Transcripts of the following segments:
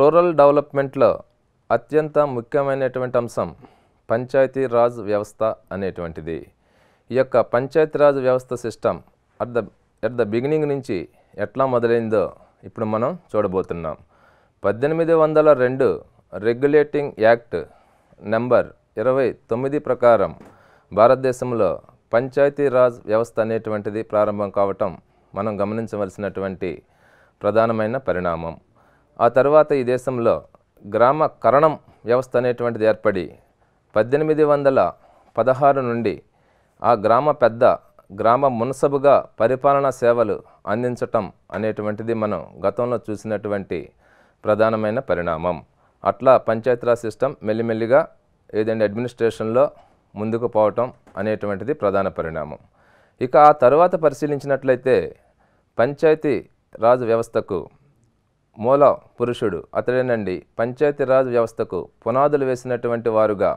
Rural డెవలప్మెంట్లో అత్యంత ముఖ్యమైనటువంటి అంశం పంచాయతీరాజ్ వ్యవస్థ అనేటువంటిది. ఈ యొక్క పంచాయతీరాజ్ వ్యవస్థ సిస్టమ్ అట్ ద బిగినింగ్ నుంచి ఎట్లా మొదలైందో ఇప్పుడు మనం చూడబోతున్నాం. 1802 రెగ్యులేటింగ్ యాక్ట్ నెంబర్ 29 ప్రకారం భారతదేశంలో పంచాయతీరాజ్ వ్యవస్థ అనేటువంటిది ప్రారంభం కావటం మనం గమనించవలసినటువంటి ప్రధానమైన పరిణామం. ఆ తర్వాత ఈ దేశంలో గ్రామ కరణం వ్యవస్థ అనేటువంటిది ఏర్పడి 1816 నుండి ఆ గ్రామ పెద్ద గ్రామ మున్సబుగా పరిపాలనా సేవలు అందించటం అనేటువంటిది మనం గతంలో చూసినటువంటి ప్రధానమైన పరిణామం. అట్లా పంచాయతీరాజ్ సిస్టమ్ మెల్లిమెల్లిగా ఏదైనా అడ్మినిస్ట్రేషన్లో ముందుకు పోవటం అనేటువంటిది ప్రధాన పరిణామం. ఇక ఆ తర్వాత పరిశీలించినట్లయితే పంచాయతీ రాజ్ వ్యవస్థకు మూల పురుషుడు అతడేనండి పంచాయతీరాజ్ వ్యవస్థకు పునాదులు వేసినటువంటి వారుగా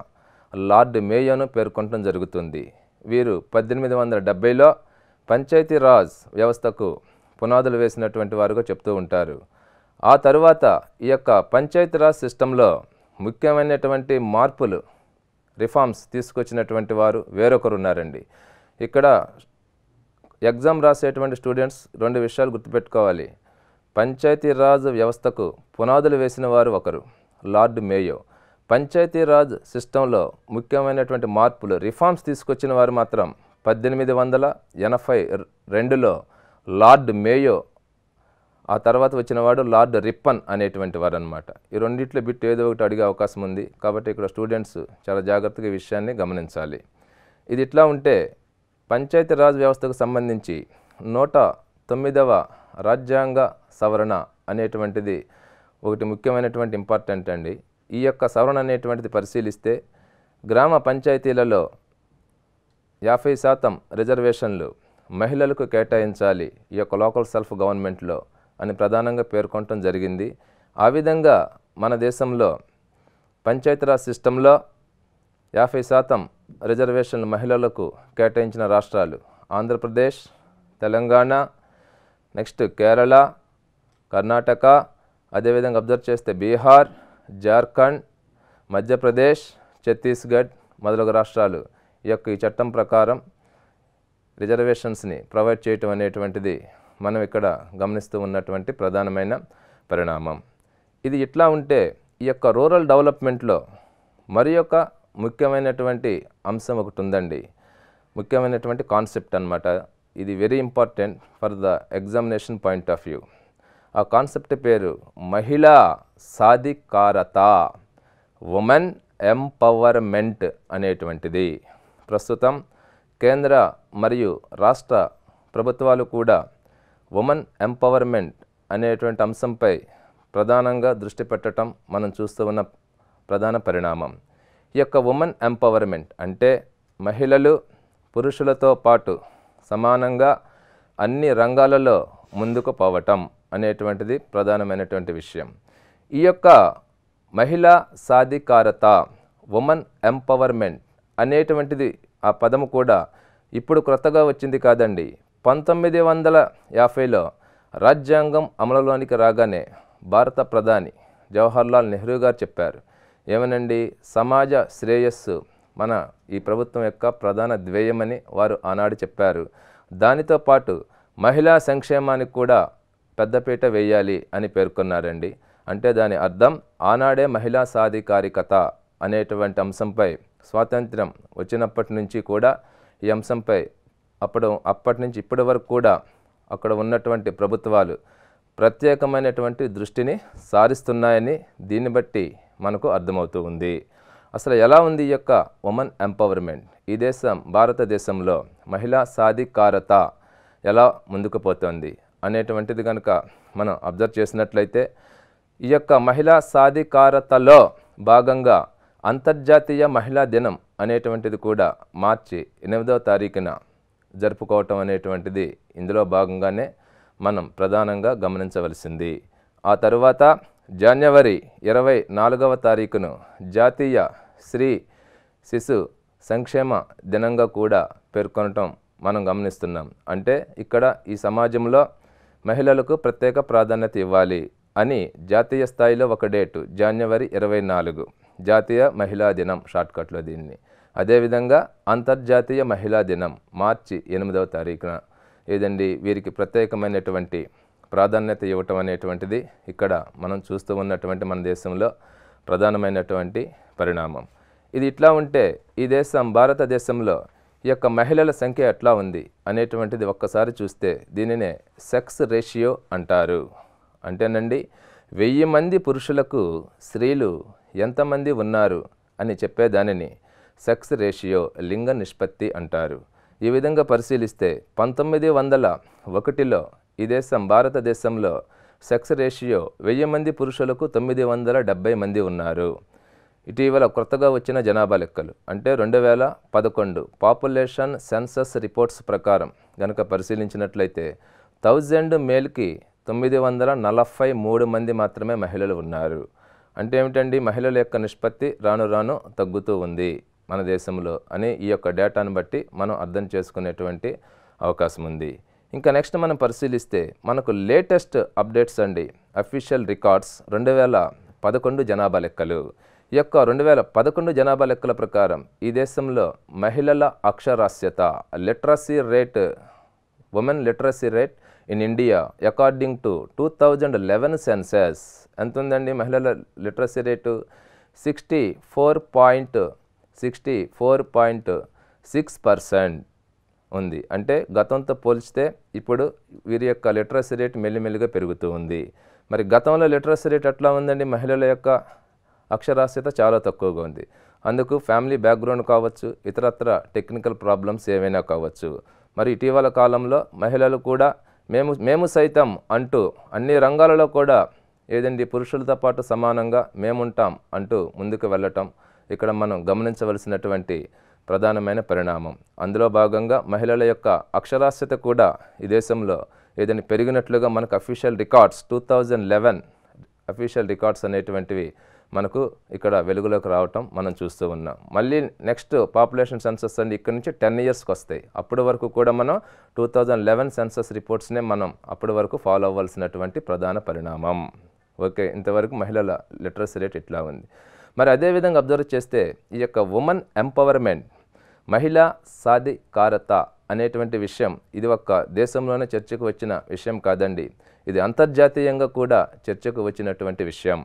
లార్డ్ మేయోను పేర్కొనడం జరుగుతుంది. వీరు 1870లో పంచాయతీరాజ్ వ్యవస్థకు పునాదులు వేసినటువంటి వారుగా చెప్తూ ఉంటారు. ఆ తరువాత ఈ యొక్క పంచాయతీరాజ్ సిస్టంలో ముఖ్యమైనటువంటి మార్పులు రిఫార్మ్స్ తీసుకొచ్చినటువంటి వారు వేరొకరు ఉన్నారండి. ఇక్కడ ఎగ్జామ్ రాసేటువంటి స్టూడెంట్స్ 2 విషయాలు గుర్తుపెట్టుకోవాలి. పంచాయతీరాజ్ వ్యవస్థకు పునాదులు వేసిన వారు ఒకరు లార్డ్ మేయో. పంచాయతీరాజ్ సిస్టంలో ముఖ్యమైనటువంటి మార్పులు రిఫార్మ్స్ తీసుకొచ్చిన వారు మాత్రం 1882లో లార్డ్ మేయో. ఆ తర్వాత వచ్చిన వాడు లార్డ్ రిప్పన్ అనేటువంటి వారు అనమాట. ఈ రెండిట్లో బిట్ ఏదో ఒకటి అడిగే అవకాశం ఉంది. కాబట్టి ఇక్కడ స్టూడెంట్స్ చాలా జాగ్రత్తగా ఈ విషయాన్ని గమనించాలి. ఇది ఇట్లా ఉంటే పంచాయతీరాజ్ వ్యవస్థకు సంబంధించి 109వ రాజ్యాంగ సవరణ అనేటువంటిది ఒకటి ముఖ్యమైనటువంటి ఇంపార్టెంట్ అండి. ఈ యొక్క సవరణ అనేటువంటిది పరిశీలిస్తే గ్రామ పంచాయతీలలో 50% రిజర్వేషన్లు మహిళలకు కేటాయించాలి ఈ యొక్క లోకల్ సెల్ఫ్ గవర్నమెంట్లో అని ప్రధానంగా పేర్కొనటం జరిగింది. ఆ విధంగా మన దేశంలో పంచాయతీరాజ్ సిస్టంలో 50% రిజర్వేషన్లు మహిళలకు కేటాయించిన రాష్ట్రాలు ఆంధ్రప్రదేశ్, తెలంగాణ, నెక్స్ట్ కేరళ, కర్ణాటక, అదేవిధంగా అబ్జర్వ్ చేస్తే బీహార్, జార్ఖండ్, మధ్యప్రదేశ్, ఛత్తీస్గఢ్ మొదలగు రాష్ట్రాలు ఈ చట్టం ప్రకారం రిజర్వేషన్స్ని ప్రొవైడ్ చేయటం అనేటువంటిది మనం ఇక్కడ గమనిస్తూ ఉన్నటువంటి ప్రధానమైన పరిణామం. ఇది ఇట్లా ఉంటే ఈ యొక్క రూరల్ డెవలప్మెంట్లో మరి యొక్క ముఖ్యమైనటువంటి అంశం ఒకటి ఉందండి. ముఖ్యమైనటువంటి కాన్సెప్ట్ అన్నమాట. ఇది very important for the examination point of view. ఆ కాన్సెప్ట్ పేరు మహిళా సాధికారత, ఉమెన్ ఎంపవర్మెంట్ అనేటువంటిది. ప్రస్తుతం కేంద్ర మరియు రాష్ట్ర ప్రభుత్వాలు కూడా ఉమెన్ ఎంపవర్మెంట్ అనేటువంటి అంశంపై ప్రధానంగా దృష్టి పెట్టడం మనం చూస్తూ ఉన్న ప్రధాన పరిణామం. ఈ యొక్క ఉమెన్ ఎంపవర్మెంట్ అంటే మహిళలు పురుషులతో పాటు సమానంగా అన్ని రంగాలలో ముందుకు పోవటం అనేటువంటిది ప్రధానమైనటువంటి విషయం. ఈ యొక్క మహిళా సాధికారత, ఉమెన్ ఎంపవర్మెంట్ అనేటువంటిది ఆ పదము కూడా ఇప్పుడు క్రొత్తగా వచ్చింది కాదండి. 1950లో రాజ్యాంగం అమలులోనికి రాగానే భారత ప్రధాని జవహర్లాల్ నెహ్రూ గారు చెప్పారు. ఏమనండి, సమాజ శ్రేయస్సు మన ఈ ప్రభుత్వం యొక్క ప్రధాన ధ్యేయమని వారు ఆనాడు చెప్పారు. దానితో పాటు మహిళా సంక్షేమానికి కూడా పెద్దపీట వేయాలి అని పేర్కొన్నారండి. అంటే దాని అర్థం ఆనాడే మహిళా సాధికారికత అనేటువంటి అంశంపై స్వాతంత్ర్యం వచ్చినప్పటి నుంచి కూడా ఈ అంశంపై అప్పటి నుంచి ఇప్పటి వరకు కూడా అక్కడ ఉన్నటువంటి ప్రభుత్వాలు ప్రత్యేకమైనటువంటి దృష్టిని సారిస్తున్నాయని దీన్ని బట్టి మనకు అర్థమవుతూ ఉంది. అసలు ఎలా ఉంది ఈ యొక్క ఉమెన్ ఎంపవర్మెంట్, ఈ దేశం భారతదేశంలో మహిళా సాధికారత ఎలా ముందుకు పోతుంది అనేటువంటిది కనుక మనం అబ్జర్వ్ చేసినట్లయితే ఈ యొక్క మహిళా సాధికారతలో భాగంగా అంతర్జాతీయ మహిళా దినం అనేటువంటిది కూడా మార్చి 8వ తారీఖున జరుపుకోవటం అనేటువంటిది ఇందులో భాగంగానే మనం ప్రధానంగా గమనించవలసింది. ఆ తరువాత జనవరి 24వ తారీఖును జాతీయ స్త్రీ శిశు సంక్షేమ దినంగా కూడా పేర్కొనటం మనం గమనిస్తున్నాం. అంటే ఇక్కడ ఈ సమాజంలో మహిళలకు ప్రత్యేక ప్రాధాన్యత ఇవ్వాలి అని జాతీయ స్థాయిలో ఒక డేటు జనవరి 24 జాతీయ మహిళా దినం షార్ట్కట్లో దీన్ని. అదేవిధంగా అంతర్జాతీయ మహిళా దినం మార్చి 8వ తారీఖున ఏదండి వీరికి ప్రత్యేకమైనటువంటి ప్రాధాన్యత ఇవ్వటం అనేటువంటిది ఇక్కడ మనం చూస్తూ ఉన్నటువంటి మన దేశంలో ప్రధానమైనటువంటి పరిణామం. ఇది ఇట్లా ఉంటే ఈ దేశం భారతదేశంలో ఈ యొక్క మహిళల సంఖ్య ఎట్లా ఉంది అనేటువంటిది ఒక్కసారి చూస్తే దీనినే సెక్స్ రేషియో అంటారు. అంటేనండి 1000 మంది పురుషులకు స్త్రీలు ఎంతమంది ఉన్నారు అని చెప్పేదానిని సెక్స్ రేషియో లింగ నిష్పత్తి అంటారు. ఈ విధంగా పరిశీలిస్తే 1901లో ఈ దేశం భారతదేశంలో సెక్స్ రేషియో 1000 మంది పురుషులకు 970 మంది ఉన్నారు. ఇటీవల కొత్తగా వచ్చిన జనాభా లెక్కలు అంటే 2011 పాపులేషన్ సెన్సస్ రిపోర్ట్స్ ప్రకారం కనుక పరిశీలించినట్లయితే 1000 మేల్కి 943 మంది మాత్రమే మహిళలు ఉన్నారు. అంటే ఏమిటండి, మహిళల యొక్క నిష్పత్తి రాను రాను తగ్గుతూ ఉంది మన దేశంలో అని ఈ యొక్క డేటాను బట్టి మనం అర్థం చేసుకునేటువంటి అవకాశం ఉంది. ఇంకా నెక్స్ట్ మనం పరిశీలిస్తే మనకు లేటెస్ట్ అప్డేట్స్ అండి అఫీషియల్ రికార్డ్స్ 2011 జనాభా లెక్కలు. ఈ యొక్క 2011 జనాభా లెక్కల ప్రకారం ఈ దేశంలో మహిళల అక్షరాస్యత literacy rate women literacy rate in India according to 2011 census ఎంత ఉందండి? మహిళల లిటరసీ రేటు 64.6% ఉంది. అంటే గతంతో పోల్చితే ఇప్పుడు వీరి యొక్క లిటరసీ రేట్ మెల్లిమెల్లిగా పెరుగుతూ ఉంది. మరి గతంలో లిటరసీ రేట్ ఎట్లా ఉందండి? మహిళల యొక్క అక్షరాస్యత చాలా తక్కువగా ఉంది. అందుకు ఫ్యామిలీ బ్యాక్గ్రౌండ్ కావచ్చు, ఇతరత్ర టెక్నికల్ ప్రాబ్లమ్స్ ఏవైనా కావచ్చు. మరి ఇటీవల కాలంలో మహిళలు కూడా మేము సైతం అంటూ అన్ని రంగాలలో కూడా ఏదండి పురుషులతో పాటు సమానంగా మేముంటాం అంటూ ముందుకు వెళ్ళటం ఇక్కడ మనం గమనించవలసినటువంటి ప్రధానమైన పరిణామం. అందులో భాగంగా మహిళల యొక్క అక్షరాస్యత కూడా ఈ దేశంలో ఏదైనా పెరిగినట్లుగా మనకు అఫీషియల్ రికార్డ్స్ 2011 అఫీషియల్ రికార్డ్స్ అనేటువంటివి మనకు ఇక్కడ వెలుగులోకి రావటం మనం చూస్తూ ఉన్నాం. మళ్ళీ నెక్స్ట్ పాపులేషన్ సెన్సస్ అండి ఇక్కడ నుంచి 10 ఇయర్స్కి వస్తాయి. అప్పటి వరకు కూడా మనం 2011 సెన్సస్ రిపోర్ట్స్నే మనం అప్పటి వరకు ఫాలో అవ్వాల్సినటువంటి ప్రధాన పరిణామం. ఓకే, ఇంతవరకు మహిళల లిటరసీ రేట్ ఇట్లా ఉంది. మరి అదేవిధంగా అబ్జర్వ్ చేస్తే ఈ యొక్క ఉమెన్ ఎంపవర్మెంట్ మహిళా సాధికారత అనేటువంటి విషయం ఇది ఒక్క దేశంలోనే చర్చకు వచ్చిన విషయం కాదండి, ఇది అంతర్జాతీయంగా కూడా చర్చకు వచ్చినటువంటి విషయం.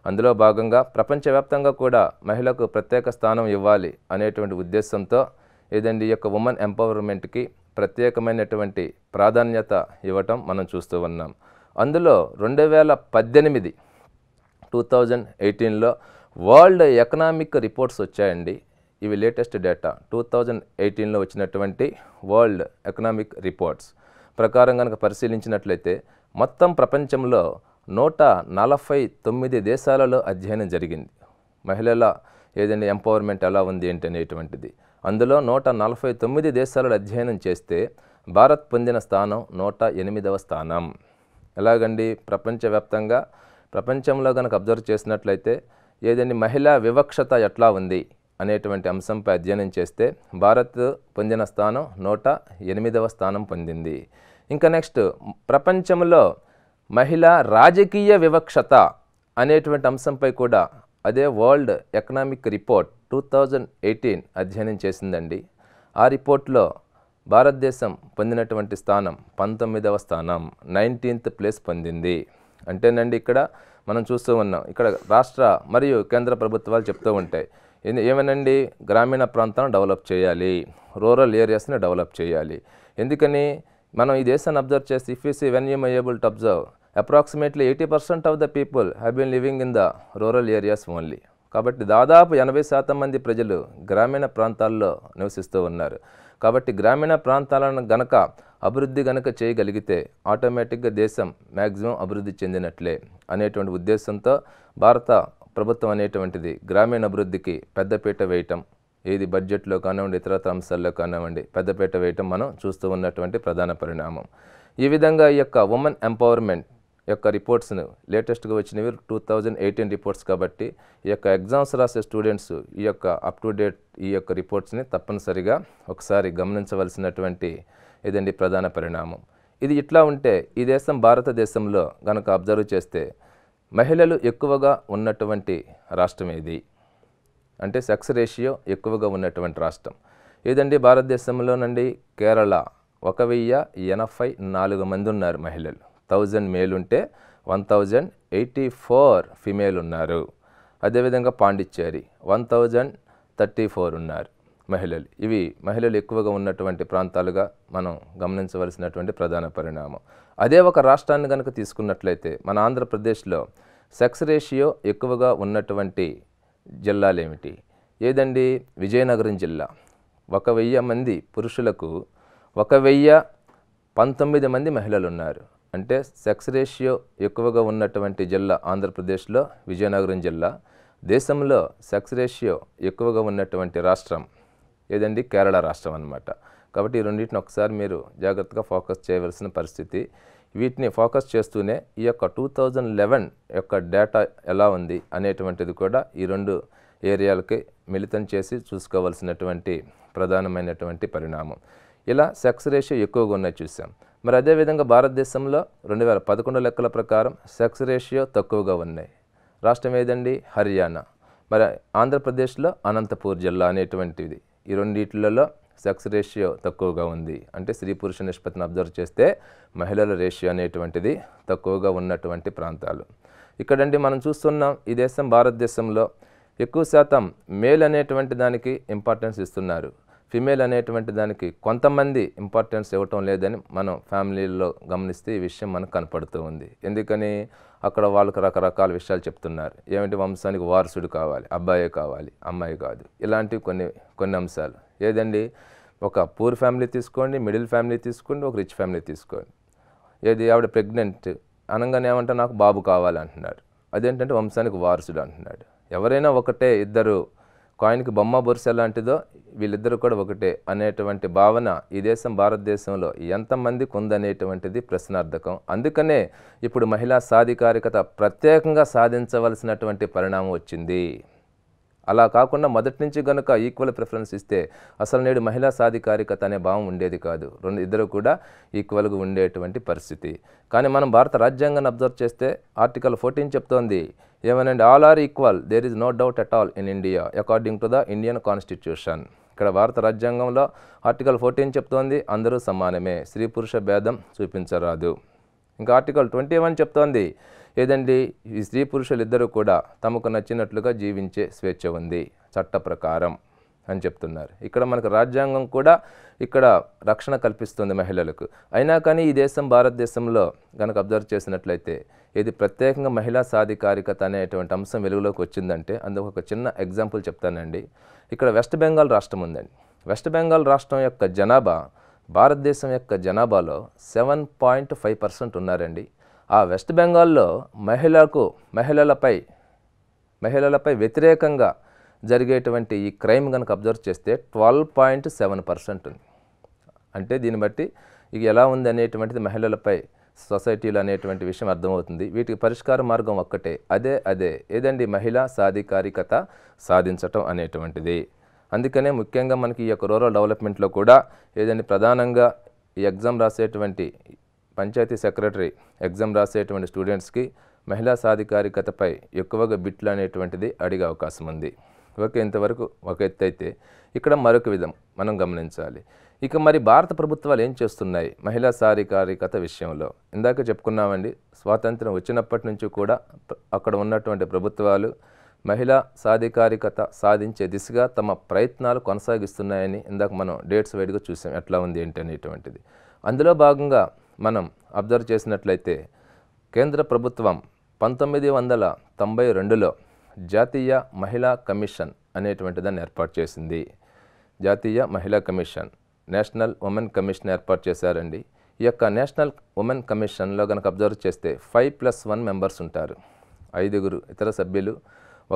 అందులో భాగంగా ప్రపంచవ్యాప్తంగా కూడా మహిళకు ప్రత్యేక స్థానం ఇవ్వాలి అనేటువంటి ఉద్దేశంతో ఏదండి ఈ యొక్క ఉమెన్ ఎంపవర్మెంట్కి ప్రత్యేకమైనటువంటి ప్రాధాన్యత ఇవ్వటం మనం చూస్తూ ఉన్నాం. అందులో 2018లో వరల్డ్ ఎకనామిక్ రిపోర్ట్స్ వచ్చాయండి. ఇవి లేటెస్ట్ డేటా 2018లో వచ్చినటువంటి వరల్డ్ ఎకనామిక్ రిపోర్ట్స్ ప్రకారం కనుక పరిశీలించినట్లయితే మొత్తం ప్రపంచంలో 149 దేశాలలో అధ్యయనం జరిగింది. మహిళల ఏదైనా ఎంపవర్మెంట్ ఎలా ఉంది ఏంటనేటువంటిది. అందులో 149 దేశాలలో అధ్యయనం చేస్తే భారత్ పొందిన స్థానం 108వ స్థానం. ఎలాగండి? ప్రపంచవ్యాప్తంగా ప్రపంచంలో కనుక అబ్జర్వ్ చేసినట్లయితే ఏదైనా మహిళా వివక్షత ఎట్లా ఉంది అనేటువంటి అంశంపై అధ్యయనం చేస్తే భారత్ పొందిన స్థానం 108వ స్థానం పొందింది. ఇంకా నెక్స్ట్ ప్రపంచంలో మహిళా రాజకీయ వివక్షత అనేటువంటి అంశంపై కూడా అదే వరల్డ్ ఎకనామిక్ రిపోర్ట్ 2018 అధ్యయనం చేసిందండి. ఆ రిపోర్ట్లో భారతదేశం పొందినటువంటి స్థానం 19వ స్థానం 19th ప్లేస్ పొందింది. అంటేనండి ఇక్కడ మనం చూస్తూ ఉన్నాం, ఇక్కడ రాష్ట్ర మరియు కేంద్ర ప్రభుత్వాలు చెప్తూ ఉంటాయి ఏమనండి, గ్రామీణ ప్రాంతాలను డెవలప్ చేయాలి, రూరల్ ఏరియాస్ని డెవలప్ చేయాలి. ఎందుకని మనం ఈ దేశాన్ని అబ్జర్వ్ చేసి if you see when you may able to observe approximately 80% of the people have been living in the rural areas only. కాబట్టి దాదాపు 80% మంది ప్రజలు గ్రామీణ ప్రాంతాల్లో నివసిస్తూ ఉన్నారు. కాబట్టి గ్రామీణ ప్రాంతాలను గనక అభివృద్ధి గనక చేయగలిగితే ఆటోమేటిక్గా దేశం మ్యాక్సిమం అభివృద్ధి చెందినట్లే అనేటువంటి ఉద్దేశంతో భారత ప్రభుత్వం అనేటువంటిది గ్రామీణ అభివృద్ధికి పెద్దపీట వేయటం, ఏది బడ్జెట్లో కానివ్వండి ఇతరత్ర అంశాల్లో కానివ్వండి పెద్దపీట వేయటం మనం చూస్తూ ఉన్నటువంటి ప్రధాన పరిణామం. ఈ విధంగా ఈ యొక్క ఉమెన్ ఎంపవర్మెంట్ యొక్క రిపోర్ట్స్ను లేటెస్ట్గా వచ్చినవి 2018 రిపోర్ట్స్ కాబట్టి ఈ యొక్క ఎగ్జామ్స్ రాసే స్టూడెంట్స్ ఈ యొక్క అప్ టు డేట్ ఈ యొక్క రిపోర్ట్స్ని తప్పనిసరిగా ఒకసారి గమనించవలసినటువంటి ఇదండి ప్రధాన పరిణామం. ఇది ఇట్లా ఉంటే ఈ దేశం భారతదేశంలో గనక అబ్జర్వ్ చేస్తే మహిళలు ఎక్కువగా ఉన్నటువంటి రాష్ట్రం ఏది అంటే సెక్స్ రేషియో ఎక్కువగా ఉన్నటువంటి రాష్ట్రం ఏదండి? భారతదేశంలోనండి కేరళ 1084 మంది ఉన్నారు మహిళలు. 1000 మేల్ ఉంటే 1084 ఫిమేల్ ఉన్నారు. అదేవిధంగా పాండిచ్చేరి 1034 ఉన్నారు మహిళలు. ఇవి మహిళలు ఎక్కువగా ఉన్నటువంటి ప్రాంతాలుగా మనం గమనించవలసినటువంటి ప్రధాన పరిణామం. అదే ఒక రాష్ట్రాన్ని కనుక తీసుకున్నట్లయితే మన ఆంధ్రప్రదేశ్లో సెక్స్ రేషియో ఎక్కువగా ఉన్నటువంటి జిల్లాలు ఏమిటి? ఏదండి? విజయనగరం జిల్లా. 1000 మంది పురుషులకు 1019 మంది మహిళలు ఉన్నారు. అంటే సెక్స్ రేషియో ఎక్కువగా ఉన్నటువంటి జిల్లా ఆంధ్రప్రదేశ్లో విజయనగరం జిల్లా. దేశంలో సెక్స్ రేషియో ఎక్కువగా ఉన్నటువంటి రాష్ట్రం ఏదండి? కేరళ రాష్ట్రం అన్నమాట. కాబట్టి ఈ రెండింటిని ఒకసారి మీరు జాగ్రత్తగా ఫోకస్ చేయవలసిన పరిస్థితి. వీటిని ఫోకస్ చేస్తూనే ఈ యొక్క 2011 యొక్క డేటా ఎలా ఉంది అనేటువంటిది కూడా ఈ రెండు ఏరియాలకి మిళితం చేసి చూసుకోవాల్సినటువంటి ప్రధానమైనటువంటి పరిణామం. ఇలా సెక్స్ రేషియో ఎక్కువగా ఉన్నాయి చూసాం. మరి అదేవిధంగా భారతదేశంలో 2011 లెక్కల ప్రకారం సెక్స్ రేషియో తక్కువగా ఉన్నాయి. రాష్ట్రం ఏదండి? హర్యానా. మరి ఆంధ్రప్రదేశ్లో అనంతపూర్ జిల్లా అనేటువంటిది. ఈ రెండిట్లలో సెక్స్ రేషియో తక్కువగా ఉంది. అంటే స్త్రీ పురుష నిష్పత్తిని అబ్జర్వ్ చేస్తే మహిళల రేషియో అనేటువంటిది తక్కువగా ఉన్నటువంటి ప్రాంతాలు. ఇక్కడండి మనం చూస్తున్నాం ఈ దేశం భారతదేశంలో ఎక్కువ శాతం మేల్ అనేటువంటి దానికి ఇంపార్టెన్స్ ఇస్తున్నారు. ఫిమేల్ అనేటువంటి దానికి కొంతమంది ఇంపార్టెన్స్ ఇవ్వటం లేదని మనం ఫ్యామిలీల్లో గమనిస్తే ఈ విషయం మనకు కనపడుతూ ఉంది. ఎందుకని? అక్కడ వాళ్ళకు రకరకాల విషయాలు చెప్తున్నారు. ఏమిటి? వంశానికి వారసుడు కావాలి, అబ్బాయే కావాలి, అమ్మాయి కాదు. ఇలాంటివి కొన్ని అంశాలు. ఏదండి? ఒక పూర్ ఫ్యామిలీ తీసుకోండి, మిడిల్ ఫ్యామిలీ తీసుకోండి, ఒక రిచ్ ఫ్యామిలీ తీసుకోండి. ఏది? ఆవిడ ప్రెగ్నెంట్ అనగానే ఏమంటే నాకు బాబు కావాలి అంటున్నాడు. అదేంటంటే వంశానికి వారసుడు అంటున్నాడు. ఎవరైనా ఒకటే, ఇద్దరు కాయిన్కి బొమ్మ బొరుస ఎలాంటిదో వీళ్ళిద్దరూ కూడా ఒకటే అనేటువంటి భావన ఈ దేశం భారతదేశంలో ఎంతమందికి ఉందనేటువంటిది ప్రశ్నార్థకం. అందుకనే ఇప్పుడు మహిళా సాధికారికత ప్రత్యేకంగా సాధించవలసినటువంటి పరిణామం వచ్చింది. అలా కాకుండా మొదటి నుంచి కనుక ఈక్వల్ ప్రిఫరెన్స్ ఇస్తే అసలు నేడు మహిళా సాధికారికత అనే భావం ఉండేది కాదు. ఇద్దరు కూడా ఈక్వల్గా ఉండేటువంటి పరిస్థితి. కానీ మనం భారత రాజ్యాంగాన్ని అబ్జర్వ్ చేస్తే ఆర్టికల్ 14 చెప్తోంది ఏమనండి? All are equal, there is no doubt at all in India according to the Indian constitution. ఇక్కడ భారత రాజ్యాంగంలో ఆర్టికల్ 14 చెప్తోంది అందరూ సమానమే, స్త్రీ పురుష భేదం చూపించరాదు. ఇంకా ఆర్టికల్ 21 చెప్తోంది ఏదండి? ఈ స్త్రీ పురుషులు ఇద్దరూ కూడా తమకు నచ్చినట్లుగా జీవించే స్వేచ్ఛ ఉంది చట్ట ప్రకారం అని చెప్తున్నారు. ఇక్కడ మనకు రాజ్యాంగం కూడా ఇక్కడ రక్షణ కల్పిస్తుంది మహిళలకు. అయినా కానీ ఈ దేశం భారతదేశంలో కనుక అబ్జర్వ్ చేసినట్లయితే ఇది ప్రత్యేకంగా మహిళా సాధికారికత అనేటువంటి అంశం వెలుగులోకి వచ్చిందంటే అందుకు ఒక చిన్న ఎగ్జాంపుల్ చెప్తానండి. ఇక్కడ వెస్ట్ బెంగాల్ రాష్ట్రం ఉందండి. వెస్ట్ బెంగాల్ రాష్ట్రం యొక్క జనాభా భారతదేశం యొక్క జనాభాలో 7.5% ఉన్నారండి. ఆ వెస్ట్ బెంగాల్లో మహిళలపై వ్యతిరేకంగా జరిగేటువంటి ఈ క్రైమ్ కనుక అబ్జర్వ్ చేస్తే 12.7% ఉంది. అంటే దీన్ని బట్టి ఇది ఎలా ఉంది అనేటువంటిది మహిళలపై సొసైటీలు అనేటువంటి విషయం అర్థమవుతుంది. వీటికి పరిష్కార మార్గం ఒక్కటే, అదే ఏదండి? మహిళా సాధికారికత సాధించటం అనేటువంటిది. అందుకనే ముఖ్యంగా మనకి ఈ యొక్క రూరల్ డెవలప్మెంట్లో కూడా ఏదండి ప్రధానంగా ఈ ఎగ్జామ్ రాసేటువంటి పంచాయతీ సెక్రటరీ ఎగ్జామ్ రాసేటువంటి స్టూడెంట్స్కి మహిళా సాధికారికతపై ఎక్కువగా బిట్లు అనేటువంటిది అడిగే అవకాశం ఉంది. ఓకే, ఇంతవరకు ఒక ఎత్తు అయితే ఇక్కడ మరొక విధం మనం గమనించాలి. ఇక మరి భారత ప్రభుత్వాలు ఏం చేస్తున్నాయి మహిళా సాధికారికత విషయంలో? ఇందాక చెప్పుకున్నామండి, స్వాతంత్రం వచ్చినప్పటి నుంచి కూడా అక్కడ ఉన్నటువంటి ప్రభుత్వాలు మహిళా సాధికారికత సాధించే దిశగా తమ ప్రయత్నాలు కొనసాగిస్తున్నాయని ఇందాక మనం డేట్స్ వైడ్గా చూసాం ఎట్లా ఉంది ఏంటి అనేటువంటిది. అందులో భాగంగా మనం అబ్జర్వ్ చేసినట్లయితే కేంద్ర ప్రభుత్వం 1992లో జాతీయ మహిళా కమిషన్ అనేటువంటి దాన్ని ఏర్పాటు చేసింది. జాతీయ మహిళా కమిషన్, నేషనల్ ఉమెన్ కమిషన్ ఏర్పాటు చేశారండి. ఈ యొక్క నేషనల్ ఉమెన్ కమిషన్లో కనుక అబ్జర్వ్ చేస్తే 5+1 మెంబర్స్ ఉంటారు. 5 ఇతర సభ్యులు,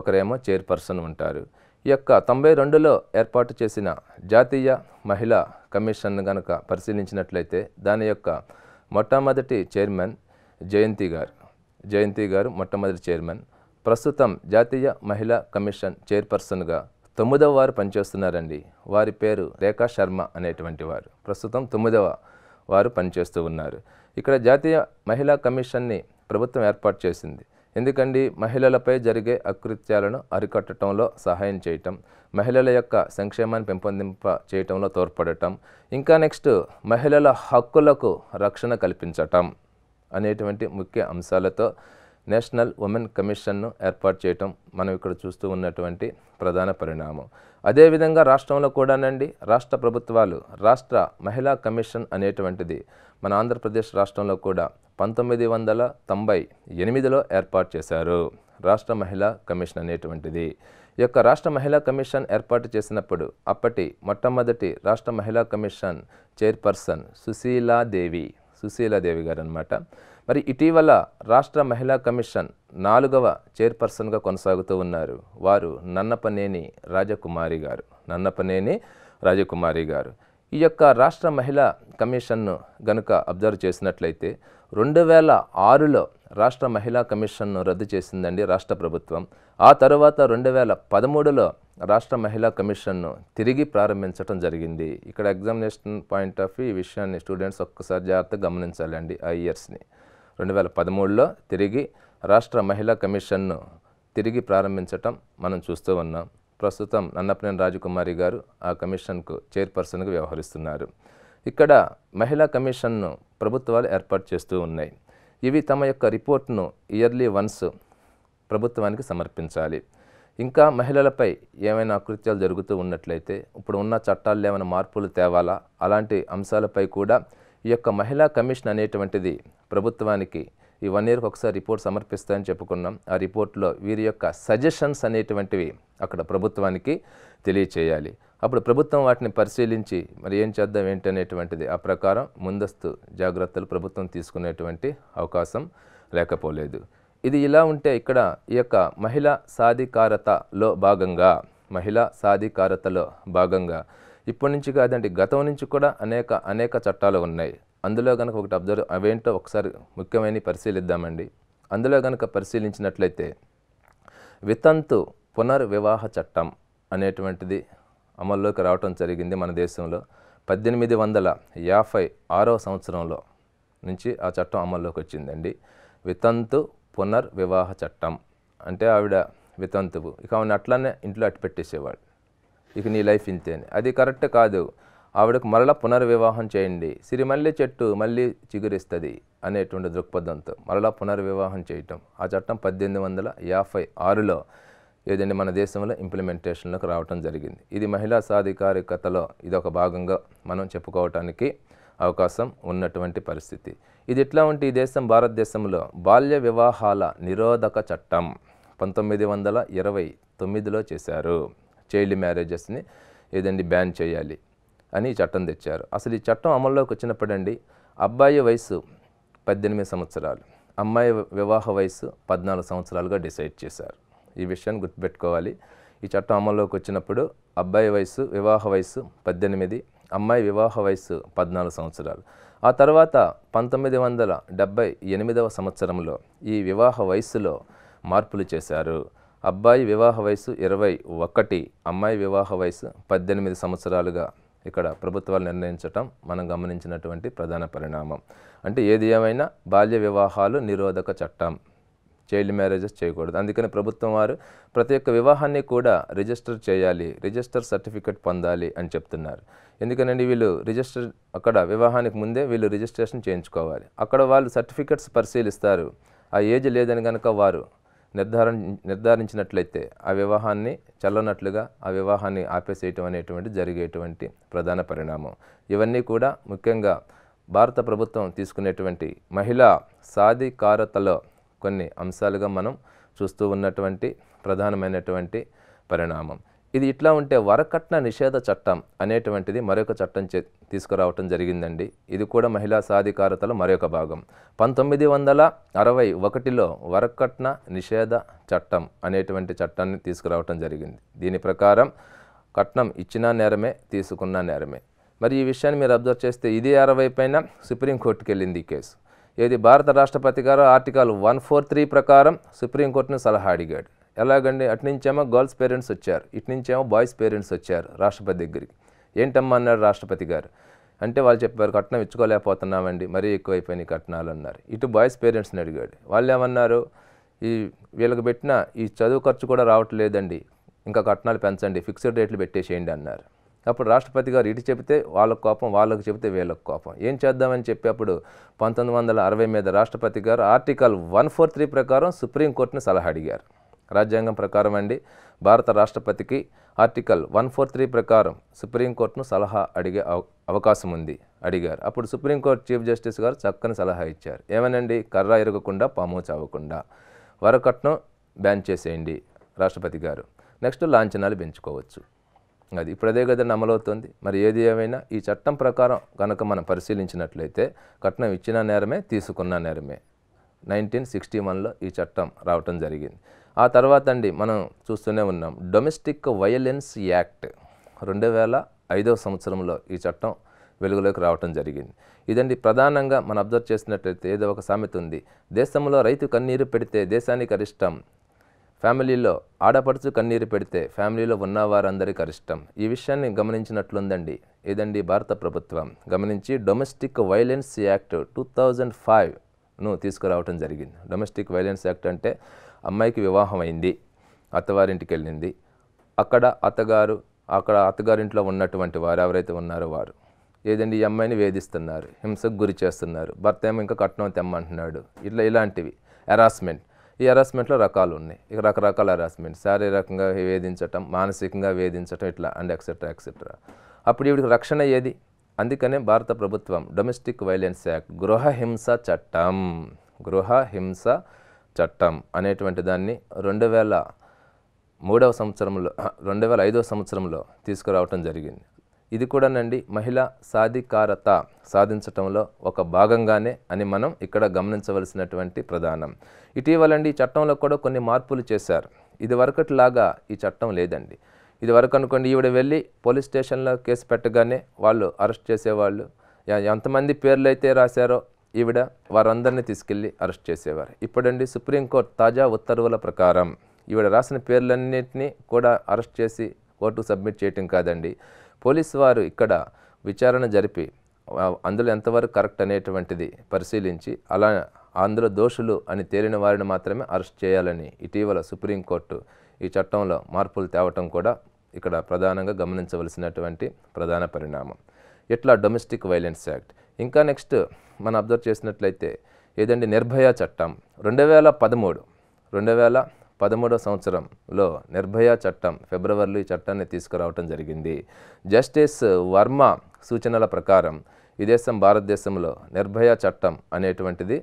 ఒకరేమో చైర్పర్సన్ ఉంటారు. ఈ యొక్క 92లో ఏర్పాటు చేసిన జాతీయ మహిళా కమిషన్ కనుక పరిశీలించినట్లయితే దాని యొక్క మొట్టమొదటి చైర్మన్ జయంతి గారు మొట్టమొదటి చైర్మన్. ప్రస్తుతం జాతీయ మహిళా కమిషన్ చైర్పర్సన్గా 9వ వారు పనిచేస్తున్నారండి. వారి పేరు రేఖా శర్మ అనేటువంటి వారు. ప్రస్తుతం 9వ వారు పనిచేస్తూ ఉన్నారు. ఇక్కడ జాతీయ మహిళా కమిషన్ని ప్రభుత్వం ఏర్పాటు చేసింది. ఎందుకండి మహిళలపై జరిగే అకృత్యాలను అరికట్టడంలో సహాయం చేయటం, మహిళల యొక్క సంక్షేమాన్ని పెంపొందింప చేయటంలో తోడ్పడటం, ఇంకా నెక్స్ట్ మహిళల హక్కులకు రక్షణ కల్పించటం అనేటువంటి ముఖ్య అంశాలతో నేషనల్ ఉమెన్ కమిషన్ను ఏర్పాటు చేయటం మనం ఇక్కడ చూస్తూ ఉన్నటువంటి ప్రధాన పరిణామం. అదేవిధంగా రాష్ట్రంలో కూడానండి రాష్ట్ర ప్రభుత్వాలు రాష్ట్ర మహిళా కమిషన్ అనేటువంటిది మన ఆంధ్రప్రదేశ్ రాష్ట్రంలో కూడా 1998లో ఏర్పాటు చేశారు రాష్ట్ర మహిళా కమిషన్ అనేటువంటిది. ఈ యొక్క రాష్ట్ర మహిళా కమిషన్ ఏర్పాటు చేసినప్పుడు అప్పటి మొట్టమొదటి రాష్ట్ర మహిళా కమిషన్ చైర్పర్సన్ సుశీలాదేవి గారు అన్నమాట. మరి ఇటీవల రాష్ట్ర మహిళా కమిషన్ 4వ చైర్పర్సన్గా కొనసాగుతూ ఉన్నారు. వారు నన్నపనేని రాజకుమారి గారు. ఈ యొక్క రాష్ట్ర మహిళా కమిషన్ను గనుక అబ్జర్వ్ చేసినట్లయితే 2006లో రాష్ట్ర మహిళా కమిషన్ను రద్దు చేసిందండి రాష్ట్ర ప్రభుత్వం. ఆ తర్వాత 2013లో రాష్ట్ర మహిళా కమిషన్ను తిరిగి ప్రారంభించడం జరిగింది. ఇక్కడ ఎగ్జామినేషన్ పాయింట్ ఆఫ్ వ్యూ ఈ విషయాన్ని స్టూడెంట్స్ ఒక్కసారి జాగ్రత్తగా గమనించాలండి. ఆ ఇయర్స్ని 2013లో తిరిగి రాష్ట్ర మహిళా కమిషన్ను తిరిగి ప్రారంభించటం మనం చూస్తూ ఉన్నాం. ప్రస్తుతం నన్నపనేని రాజకుమారి గారు ఆ కమిషన్కు చైర్పర్సన్గా వ్యవహరిస్తున్నారు. ఇక్కడ మహిళా కమిషన్ను ప్రభుత్వాలు ఏర్పాటు చేస్తూ ఉన్నాయి. ఇవి తమ యొక్క రిపోర్ట్ను ఇయర్లీ వన్స్ ప్రభుత్వానికి సమర్పించాలి. ఇంకా మహిళలపై ఏమైనా అకృత్యాలు జరుగుతూ ఉన్నట్లయితే ఇప్పుడు ఉన్న చట్టాల్లో ఏమైనా మార్పులు తేవాలా, అలాంటి అంశాలపై కూడా ఈ యొక్క మహిళా కమిషన్ అనేటువంటిది ప్రభుత్వానికి ఈ 1 yearకి ఒకసారి రిపోర్ట్ సమర్పిస్తాయని చెప్పుకున్నాం. ఆ రిపోర్ట్లో వీరి యొక్క సజెషన్స్ అనేటువంటివి అక్కడ ప్రభుత్వానికి తెలియచేయాలి. అప్పుడు ప్రభుత్వం వాటిని పరిశీలించి మరి ఏం చేద్దాం ఏంటి అనేటువంటిది ఆ ప్రకారం ముందస్తు జాగ్రత్తలు ప్రభుత్వం తీసుకునేటువంటి అవకాశం లేకపోలేదు. ఇది ఇలా ఉంటే ఇక్కడ ఈ యొక్క మహిళా సాధికారతలో భాగంగా ఇప్పటి నుంచి కాదండి గతం నుంచి కూడా అనేక చట్టాలు ఉన్నాయి. అందులో కనుక ఒకటి అబ్జర్వ్ అవేంటో ఒకసారి ముఖ్యమైన పరిశీలిద్దామండి. అందులో కనుక పరిశీలించినట్లయితే వితంతు పునర్వివాహ చట్టం అనేటువంటిది అమల్లోకి రావటం జరిగింది మన దేశంలో 1856వ సంవత్సరంలో నుంచి ఆ చట్టం అమల్లోకి వచ్చిందండి. వితంతు పునర్వివాహ చట్టం అంటే ఆవిడ వితంతువు, ఇక ఆవిడ అట్లనే ఇంట్లో అట్టు పెట్టేసేవాడు, ఇక నీ లైఫ్ ఇంతే అని. అది కరెక్ట్ కాదు. ఆవిడకు మరలా పునర్వివాహం చేయండి, సిరిమల్లె చెట్టు మళ్ళీ చిగురిస్తుంది అనేటువంటి దృక్పథంతో మరలా పునర్వివాహం చేయటం ఆ చట్టం 1856లో ఏదండి మన దేశంలో ఇంప్లిమెంటేషన్లోకి రావటం జరిగింది. ఇది మహిళా సాధికారికతలో ఇదొక భాగంగా మనం చెప్పుకోవటానికి అవకాశం ఉన్నటువంటి పరిస్థితి. ఇది ఎట్లా ఉంటే ఈ భారతదేశంలో బాల్య వివాహాల నిరోధక చట్టం 1929లో చేశారు. చైల్డ్ మ్యారేజెస్ని ఏదండి బ్యాన్ చేయాలి అని చట్టం తెచ్చారు. అసలు ఈ చట్టం అమల్లోకి వచ్చినప్పుడండి అబ్బాయి వయసు 18 సంవత్సరాలు, అమ్మాయి వివాహ వయసు 14 సంవత్సరాలుగా డిసైడ్ చేశారు. ఈ విషయాన్ని గుర్తుపెట్టుకోవాలి. ఈ చట్టం అమల్లోకి వచ్చినప్పుడు అబ్బాయి వివాహ వయసు 18, అమ్మాయి వివాహ వయసు 14 సంవత్సరాలు. ఆ తర్వాత 1978వ సంవత్సరంలో ఈ వివాహ వయసులో మార్పులు చేశారు. అబ్బాయి వివాహ వయసు 21, అమ్మాయి వివాహ వయసు 18 సంవత్సరాలుగా ఇక్కడ ప్రభుత్వాలు నిర్ణయించటం మనం గమనించినటువంటి ప్రధాన పరిణామం. అంటే ఏది ఏమైనా బాల్య వివాహాలు నిరోధక చట్టం, చైల్డ్ మ్యారేజెస్ చేయకూడదు. అందుకని ప్రభుత్వం వారు ప్రతి ఒక్క వివాహాన్ని కూడా రిజిస్టర్ చేయాలి, రిజిస్టర్ సర్టిఫికెట్ పొందాలి అని చెప్తున్నారు. ఎందుకనండి వీళ్ళు రిజిస్టర్ అక్కడ వివాహానికి ముందే వీళ్ళు రిజిస్ట్రేషన్ చేయించుకోవాలి. అక్కడ వాళ్ళు సర్టిఫికెట్స్ పరిశీలిస్తారు. ఆ ఏజ్ లేదని కనుక వారు నిర్ధారించినట్లయితే ఆ వివాహాన్ని చల్లనట్లుగా ఆ వివాహాన్ని ఆపేసేయటం అనేటువంటి జరిగేటువంటి ప్రధాన పరిణామం. ఇవన్నీ కూడా ముఖ్యంగా భారత ప్రభుత్వం తీసుకునేటువంటి మహిళా సాధికారతలో కొన్ని అంశాలుగా మనం చూస్తూ ఉన్నటువంటి ప్రధానమైనటువంటి పరిణామం. ఇది ఇట్లా ఉంటే వరకట్న నిషేధ చట్టం అనేటువంటిది మరొక చట్టం తీసుకురావటం జరిగిందండి. ఇది కూడా మహిళా సాధికారతలో మరొక భాగం. 1961లో వరకట్న నిషేధ చట్టం అనేటువంటి చట్టాన్ని తీసుకురావటం జరిగింది. దీని ప్రకారం కట్నం ఇచ్చినా నేరమే, తీసుకున్నా నేరమే. మరి ఈ విషయాన్ని మీరు అబ్జర్వ్ చేస్తే ఇదే 60 పైన సుప్రీంకోర్టుకి వెళ్ళింది ఈ కేసు. ఏది భారత రాష్ట్రపతి గారు ఆర్టికల్ 143 ప్రకారం సుప్రీంకోర్టును సలహా అడిగాడు. ఎలాగండి, అటు నుంచేమో గర్ల్స్ పేరెంట్స్ వచ్చారు, ఇటు నుంచేమో బాయ్స్ పేరెంట్స్ వచ్చారు రాష్ట్రపతి దగ్గరికి. ఏంటమ్మా అన్నాడు రాష్ట్రపతి గారు. అంటే వాళ్ళు చెప్పారు కట్నం ఇచ్చుకోలేకపోతున్నామండి, మరీ ఎక్కువైపోయినాయి కట్నాలు అన్నారు. ఇటు బాయ్స్ పేరెంట్స్ని అడిగాడు. వాళ్ళు ఏమన్నారు, ఈ వీళ్ళకి పెట్టిన ఈ చదువు ఖర్చు కూడా రావట్లేదండి, ఇంకా కట్నాలు పెంచండి, ఫిక్స్డ్ రేట్లు పెట్టేసేయండి అన్నారు. అప్పుడు రాష్ట్రపతి గారు ఇటు చెబితే వాళ్ళకు కోపం, వాళ్ళకు చెబితే వీళ్ళకు కోపం. ఏం చేద్దామని చెప్పి అప్పుడు 1960 మీద రాష్ట్రపతి గారు ఆర్టికల్ 143 ప్రకారం సుప్రీంకోర్టుని సలహా అడిగారు. రాజ్యాంగం ప్రకారం అండి, భారత రాష్ట్రపతికి ఆర్టికల్ 143 ప్రకారం సుప్రీంకోర్టును సలహా అడిగే అవకాశం ఉంది. అడిగారు. అప్పుడు సుప్రీంకోర్టు చీఫ్ జస్టిస్ గారు చక్కని సలహా ఇచ్చారు. ఏమనండి, కర్ర ఇరగకుండా పాము చావకుండా వరకట్నం బ్యాన్ చేసేయండి రాష్ట్రపతి గారు, నెక్స్ట్ లాంఛనాలు పెంచుకోవచ్చు. అది ఇప్పుడు అదే కదండి అమలవుతుంది. మరి ఏది ఏమైనా ఈ చట్టం ప్రకారం కనుక మనం పరిశీలించినట్లయితే కట్నం ఇచ్చిన నేరమే, తీసుకున్న నేరమే. 1961లో ఈ చట్టం రావటం జరిగింది. ఆ తర్వాత అండి మనం చూస్తూనే ఉన్నాం, డొమెస్టిక్ వైలెన్స్ యాక్ట్ 2005వ సంవత్సరంలో ఈ చట్టం వెలుగులోకి రావటం జరిగింది. ఇదండి ప్రధానంగా మనం అబ్జర్వ్ చేసినట్లయితే ఏదో ఒక సామెత ఉంది, దేశంలో రైతు కన్నీరు పెడితే దేశానికి అరిష్టం, ఫ్యామిలీలో ఆడపడుచు కన్నీరు పెడితే ఫ్యామిలీలో ఉన్నవారందరికీ అరిష్టం. ఈ విషయాన్ని గమనించినట్లుందండి ఏదండి భారత ప్రభుత్వం గమనించి డొమెస్టిక్ వైలెన్స్ యాక్ట్ 2005ను తీసుకురావటం జరిగింది. డొమెస్టిక్ వైలెన్స్ యాక్ట్ అంటే అమ్మాయికి వివాహం అయింది, అత్తవారింటికి వెళ్ళింది, అక్కడ అత్తగారింట్లో ఉన్నటువంటి వారు ఎవరైతే ఉన్నారో వారు ఏదండి ఈ అమ్మాయిని వేధిస్తున్నారు, హింసకు గురి చేస్తున్నారు, భర్త ఏమో ఇంకా కట్నం తెమ్మంటున్నాడు, ఇలాంటివి హెరాస్మెంట్. ఈ హెరాస్మెంట్లో రకాలు ఉన్నాయి, ఇక రకరకాల హెరాస్మెంట్, శారీరకంగా వేధించటం, మానసికంగా వేధించటం, ఇట్లా అండ్ ఎక్సెట్రా ఎక్సెట్రా. అప్పుడు ఈవిడికి రక్షణ ఏది? అందుకనే భారత ప్రభుత్వం డొమెస్టిక్ వైలెన్స్ యాక్ట్, గృహహింస చట్టం అనేటువంటి దాన్ని 2005వ సంవత్సరంలో తీసుకురావటం జరిగింది. ఇది కూడానండి మహిళా సాధికారత సాధించటంలో ఒక భాగంగానే అని మనం ఇక్కడ గమనించవలసినటువంటి ప్రధానం. ఇటీవలండి ఈ చట్టంలో కూడా కొన్ని మార్పులు చేశారు. ఇది వరకటిలాగా ఈ చట్టం లేదండి. ఇది వరకు అనుకోండి, ఈవిడ వెళ్ళి పోలీస్ స్టేషన్లో కేసు పెట్టగానే వాళ్ళు అరెస్ట్ చేసేవాళ్ళు. ఎంతమంది పేర్లు అయితే రాశారో ఈవిడ వారందరినీ తీసుకెళ్ళి అరెస్ట్ చేసేవారు. ఇప్పుడండి సుప్రీంకోర్టు తాజా ఉత్తర్వుల ప్రకారం ఈవిడ రాసిన పేర్లన్నింటినీ కూడా అరెస్ట్ చేసి కోర్టుకు సబ్మిట్ చేయటం కాదండి, పోలీసు వారు ఇక్కడ విచారణ జరిపి అందులో ఎంతవరకు కరెక్ట్ అనేటువంటిది పరిశీలించి అందులో దోషులు అని తేలిన వారిని మాత్రమే అరెస్ట్ చేయాలని ఇటీవల సుప్రీంకోర్టు ఈ చట్టంలో మార్పులు తేవటం కూడా ఇక్కడ ప్రధానంగా గమనించవలసినటువంటి ప్రధాన పరిణామం. ఇట్లా డొమెస్టిక్ వైలెన్స్ యాక్ట్. ఇంకా నెక్స్ట్ మనం అబ్జర్వ్ చేసినట్లయితే ఏదండి నిర్భయ చట్టం 2013వ సంవత్సరంలో నిర్భయ చట్టం ఫిబ్రవరిలో ఈ చట్టాన్ని తీసుకురావటం జరిగింది. జస్టిస్ వర్మ సూచనల ప్రకారం ఈ భారతదేశంలో నిర్భయ చట్టం అనేటువంటిది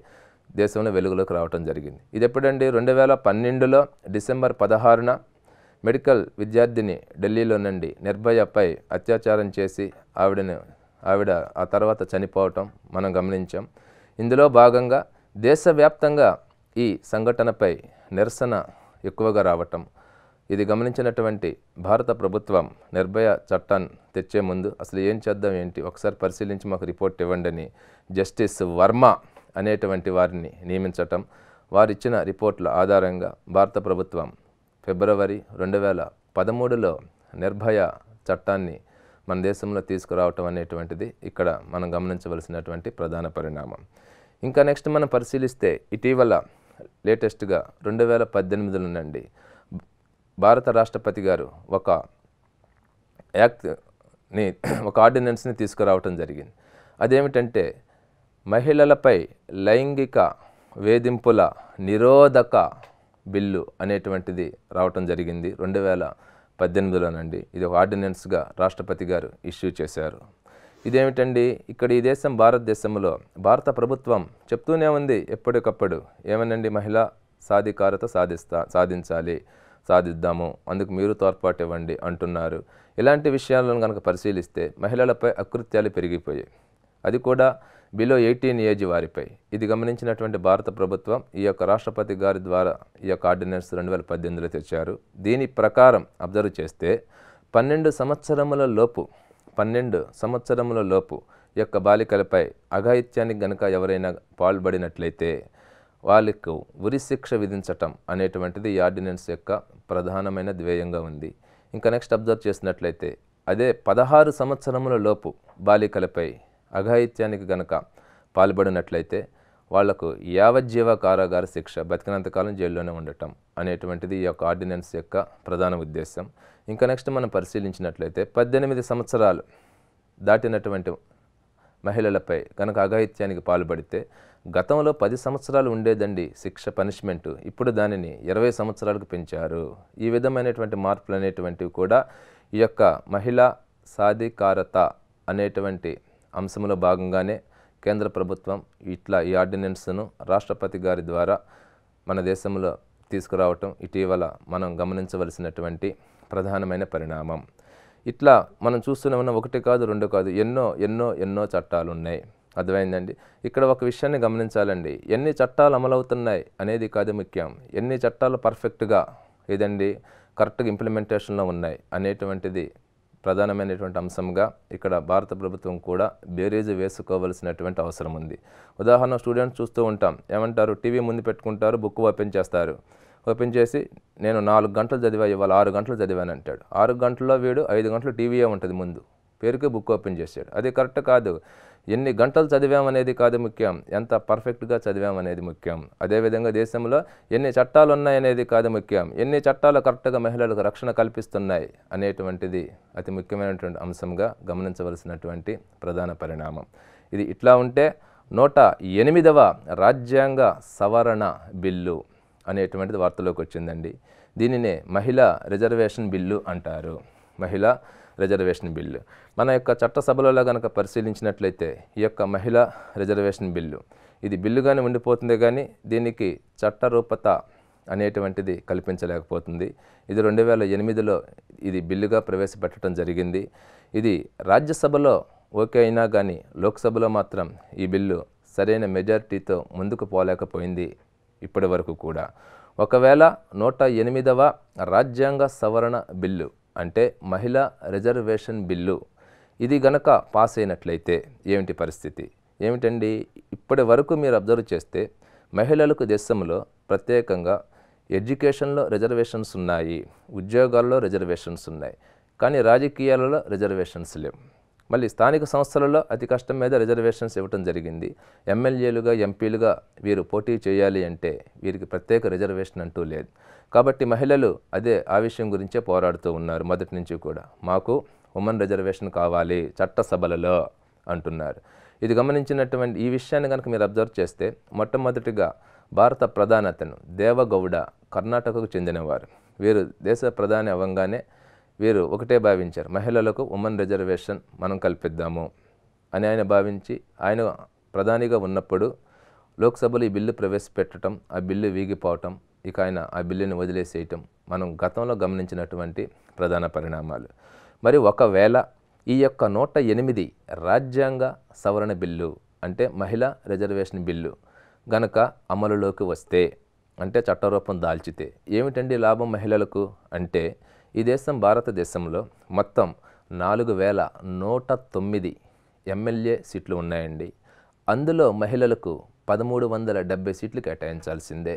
దేశంలో వెలుగులోకి రావటం జరిగింది. ఇది ఎప్పుడండి 2012లో డిసెంబర్ 16న మెడికల్ విద్యార్థిని ఢిల్లీలో నుండి నిర్భయపై అత్యాచారం చేసి ఆవిడ ఆ తర్వాత చనిపోవటం మనం గమనించాం. ఇందులో భాగంగా దేశవ్యాప్తంగా ఈ సంఘటనపై నిరసన ఎక్కువగా రావటం, ఇది గమనించినటువంటి భారత ప్రభుత్వం నిర్భయ చట్టాన్ని తెచ్చే ముందు అసలు ఏం చేద్దాం ఏంటి ఒకసారి పరిశీలించి మాకు రిపోర్ట్ ఇవ్వండి అని జస్టిస్ వర్మ అనేటువంటి వారిని నియమించటం, వారిచ్చిన రిపోర్ట్ల ఆధారంగా భారత ప్రభుత్వం ఫిబ్రవరి 2013లో నిర్భయ చట్టాన్ని మన దేశంలో తీసుకురావటం అనేటువంటిది ఇక్కడ మనం గమనించవలసినటువంటి ప్రధాన పరిణామం. ఇంకా నెక్స్ట్ మనం పరిశీలిస్తే ఇటీవల లేటెస్ట్గా 2018లో నుండి భారత రాష్ట్రపతి గారు ఒక ఆర్డినెన్స్ని తీసుకురావటం జరిగింది. అదేమిటంటే మహిళలపై లైంగిక వేధింపుల నిరోధక బిల్లు అనేటువంటిది రావటం జరిగింది 2018లో నుండి. ఇది ఒక ఆర్డినెన్స్గా రాష్ట్రపతి గారు ఇష్యూ చేశారు. ఇదేమిటండి, ఇక్కడ ఈ భారతదేశంలో భారత ప్రభుత్వం చెప్తూనే ఉంది ఎప్పటికప్పుడు ఏమనండి, మహిళా సాధికారత సాధిద్దాము, అందుకు మీరు తోడ్పాటు ఇవ్వండి అంటున్నారు. ఇలాంటి విషయాలను కనుక పరిశీలిస్తే మహిళలపై అకృత్యాలు పెరిగిపోయాయి, అది కూడా బిలో 18 ఏజ్ వారిపై. ఇది గమనించినటువంటి భారత ప్రభుత్వం ఈ యొక్క రాష్ట్రపతి గారి ద్వారా ఈ యొక్క ఆర్డినెన్స్ 2018లో తెచ్చారు. దీని ప్రకారం అబ్జర్వ్ చేస్తే 12 సంవత్సరముల లోపు యొక్క బాలికలపై అఘాయిత్యానికి గనక ఎవరైనా పాల్పడినట్లయితే వాళ్ళకు ఉరిశిక్ష విధించటం అనేటువంటిది ఈ ఆర్డినెన్స్ యొక్క ప్రధానమైన ధ్యేయంగా ఉంది. ఇంకా నెక్స్ట్ అబ్జర్వ్ చేసినట్లయితే అదే 16 సంవత్సరముల లోపు బాలికలపై అఘాయిత్యానికి గనక పాల్పడినట్లయితే వాళ్లకు యావజ్జీవ కారాగార శిక్ష, బతికినంతకాలం జైల్లోనే ఉండటం అనేటువంటిది ఈ యొక్క ఆర్డినెన్స్ యొక్క ప్రధాన ఉద్దేశం. ఇంకా నెక్స్ట్ మనం పరిశీలించినట్లయితే 18 సంవత్సరాలు దాటినటువంటి మహిళలపై కనుక అఘాయిత్యానికి పాల్పడితే గతంలో 10 సంవత్సరాలు ఉండేదండి శిక్ష పనిష్మెంటు, ఇప్పుడు దానిని 20 సంవత్సరాలకు పెంచారు. ఈ విధమైనటువంటి మార్పులు అనేటువంటివి కూడా ఈ యొక్క మహిళా సాధికారత అనేటువంటి అంశంలో భాగంగానే కేంద్ర ప్రభుత్వం ఈ ఆర్డినెన్స్ను రాష్ట్రపతి గారి ద్వారా మన దేశంలో తీసుకురావటం ఇటీవల మనం గమనించవలసినటువంటి ప్రధానమైన పరిణామం. ఇట్లా మనం చూస్తూనే ఉన్న ఒకటి కాదు రెండు కాదు ఎన్నో ఎన్నో ఎన్నో చట్టాలు ఉన్నాయి. అర్థమైందండి. ఇక్కడ ఒక విషయాన్ని గమనించాలండి, ఎన్ని చట్టాలు అమలవుతున్నాయి అనేది కాదు ముఖ్యం, ఎన్ని చట్టాలు పర్ఫెక్ట్గా ఏదండి కరెక్ట్గా ఇంప్లిమెంటేషన్లో ఉన్నాయి అనేటువంటిది ప్రధానమైనటువంటి అంశంగా ఇక్కడ భారత ప్రభుత్వం కూడా బేరీజు వేసుకోవలసినటువంటి అవసరం ఉంది. ఉదాహరణ స్టూడెంట్స్ చూస్తూ ఉంటాం, ఏమంటారు, టీవీ ముందు పెట్టుకుంటారు, బుక్ ఓపెన్ చేస్తారు, ఓపెన్ చేసి నేను 4 గంటలు చదివా, ఇవాళ 6 గంటలు చదివాను అంటాడు. 6 గంటల్లో వీడు 5 గంటలు టీవీయే ఉంటుంది ముందు, పేరుకే బుక్ ఓపెన్ చేశాడు. అది కరెక్ట్ కాదు. ఎన్ని గంటలు చదివామనేది కాదు ముఖ్యం, ఎంత పర్ఫెక్ట్గా చదివామనేది ముఖ్యం. అదేవిధంగా దేశంలో ఎన్ని చట్టాలు ఉన్నాయనేది కాదు ముఖ్యం, ఎన్ని చట్టాలు కరెక్ట్గా మహిళలకు రక్షణ కల్పిస్తున్నాయి అనేటువంటిది అతి ముఖ్యమైనటువంటి అంశంగా గమనించవలసినటువంటి ప్రధాన పరిణామం. ఇది ఇట్లా ఉంటే 108వ రాజ్యాంగ సవరణ బిల్లు అనేటువంటిది వార్తలోకి వచ్చిందండి. దీనినే మహిళా రిజర్వేషన్ బిల్లు అంటారు. మహిళా రిజర్వేషన్ బిల్లు మన యొక్క చట్టసభలలో కనుక పరిశీలించినట్లయితే ఈ యొక్క మహిళా రిజర్వేషన్ బిల్లు ఇది బిల్లుగానే ఉండిపోతుంది, కానీ దీనికి చట్టరూపత అనేటువంటిది కల్పించలేకపోతుంది. ఇది 2008లో ఇది బిల్లుగా ప్రవేశపెట్టడం జరిగింది. ఇది రాజ్యసభలో ఓకే అయినా కానీ లోక్సభలో మాత్రం ఈ బిల్లు సరైన మెజారిటీతో ముందుకు పోలేకపోయింది ఇప్పటి వరకు కూడా. ఒకవేళ 108వ రాజ్యాంగ సవరణ బిల్లు అంటే మహిళా రిజర్వేషన్ బిల్లు ఇది గనక పాస్ అయినట్లయితే ఏమిటి పరిస్థితి? ఏమిటండి, ఇప్పటి వరకు మీరు అబ్జర్వ్ చేస్తే మహిళలకు దేశంలో ప్రత్యేకంగా ఎడ్యుకేషన్లో రిజర్వేషన్స్ ఉన్నాయి, ఉద్యోగాల్లో రిజర్వేషన్స్ ఉన్నాయి, కానీ రాజకీయాలలో రిజర్వేషన్స్ లేవు. మళ్ళీ స్థానిక సంస్థలలో అతి కష్టం మీద రిజర్వేషన్స్ ఇవ్వటం జరిగింది. ఎమ్మెల్యేలుగా ఎంపీలుగా వీరు పోటీ చేయాలి అంటే వీరికి ప్రత్యేక రిజర్వేషన్ అంటూ లేదు. కాబట్టి మహిళలు ఆ విషయం గురించే పోరాడుతూ ఉన్నారు మొదటి నుంచి కూడా. మాకు ఉమెన్ రిజర్వేషన్ కావాలి చట్టసభలలో అంటున్నారు. ఇది గమనించినటువంటి ఈ విషయాన్ని కనుక మీరు అబ్జర్వ్ చేస్తే మొట్టమొదటిగా భారత ప్రధానతను దేవగౌడ కర్ణాటకకు చెందినవారు. వీరు దేశ ప్రధాని అవ్వగానే వీరు ఒకటే భావించారు, మహిళలకు ఉమెన్ రిజర్వేషన్ మనం కల్పిద్దాము అని ఆయన భావించి ఆయన ప్రధానిగా ఉన్నప్పుడు లోక్సభలో ఈ బిల్లు ప్రవేశపెట్టడం, ఆ బిల్లు వీగిపోవటం, ఇక ఆయన ఆ బిల్లుని వదిలేసేయటం మనం గతంలో గమనించినటువంటి ప్రధాన పరిణామాలు. మరి ఒకవేళ ఈ యొక్క 108 రాజ్యాంగ సవరణ బిల్లు అంటే మహిళా రిజర్వేషన్ బిల్లు గనక అమలులోకి వస్తే అంటే చట్టరూపం దాల్చితే ఏమిటండి లాభం మహిళలకు అంటే ఈ దేశం భారతదేశంలో మొత్తం 4109 ఎమ్మెల్యే సీట్లు ఉన్నాయండి. అందులో మహిళలకు 1370 సీట్లు కేటాయించాల్సిందే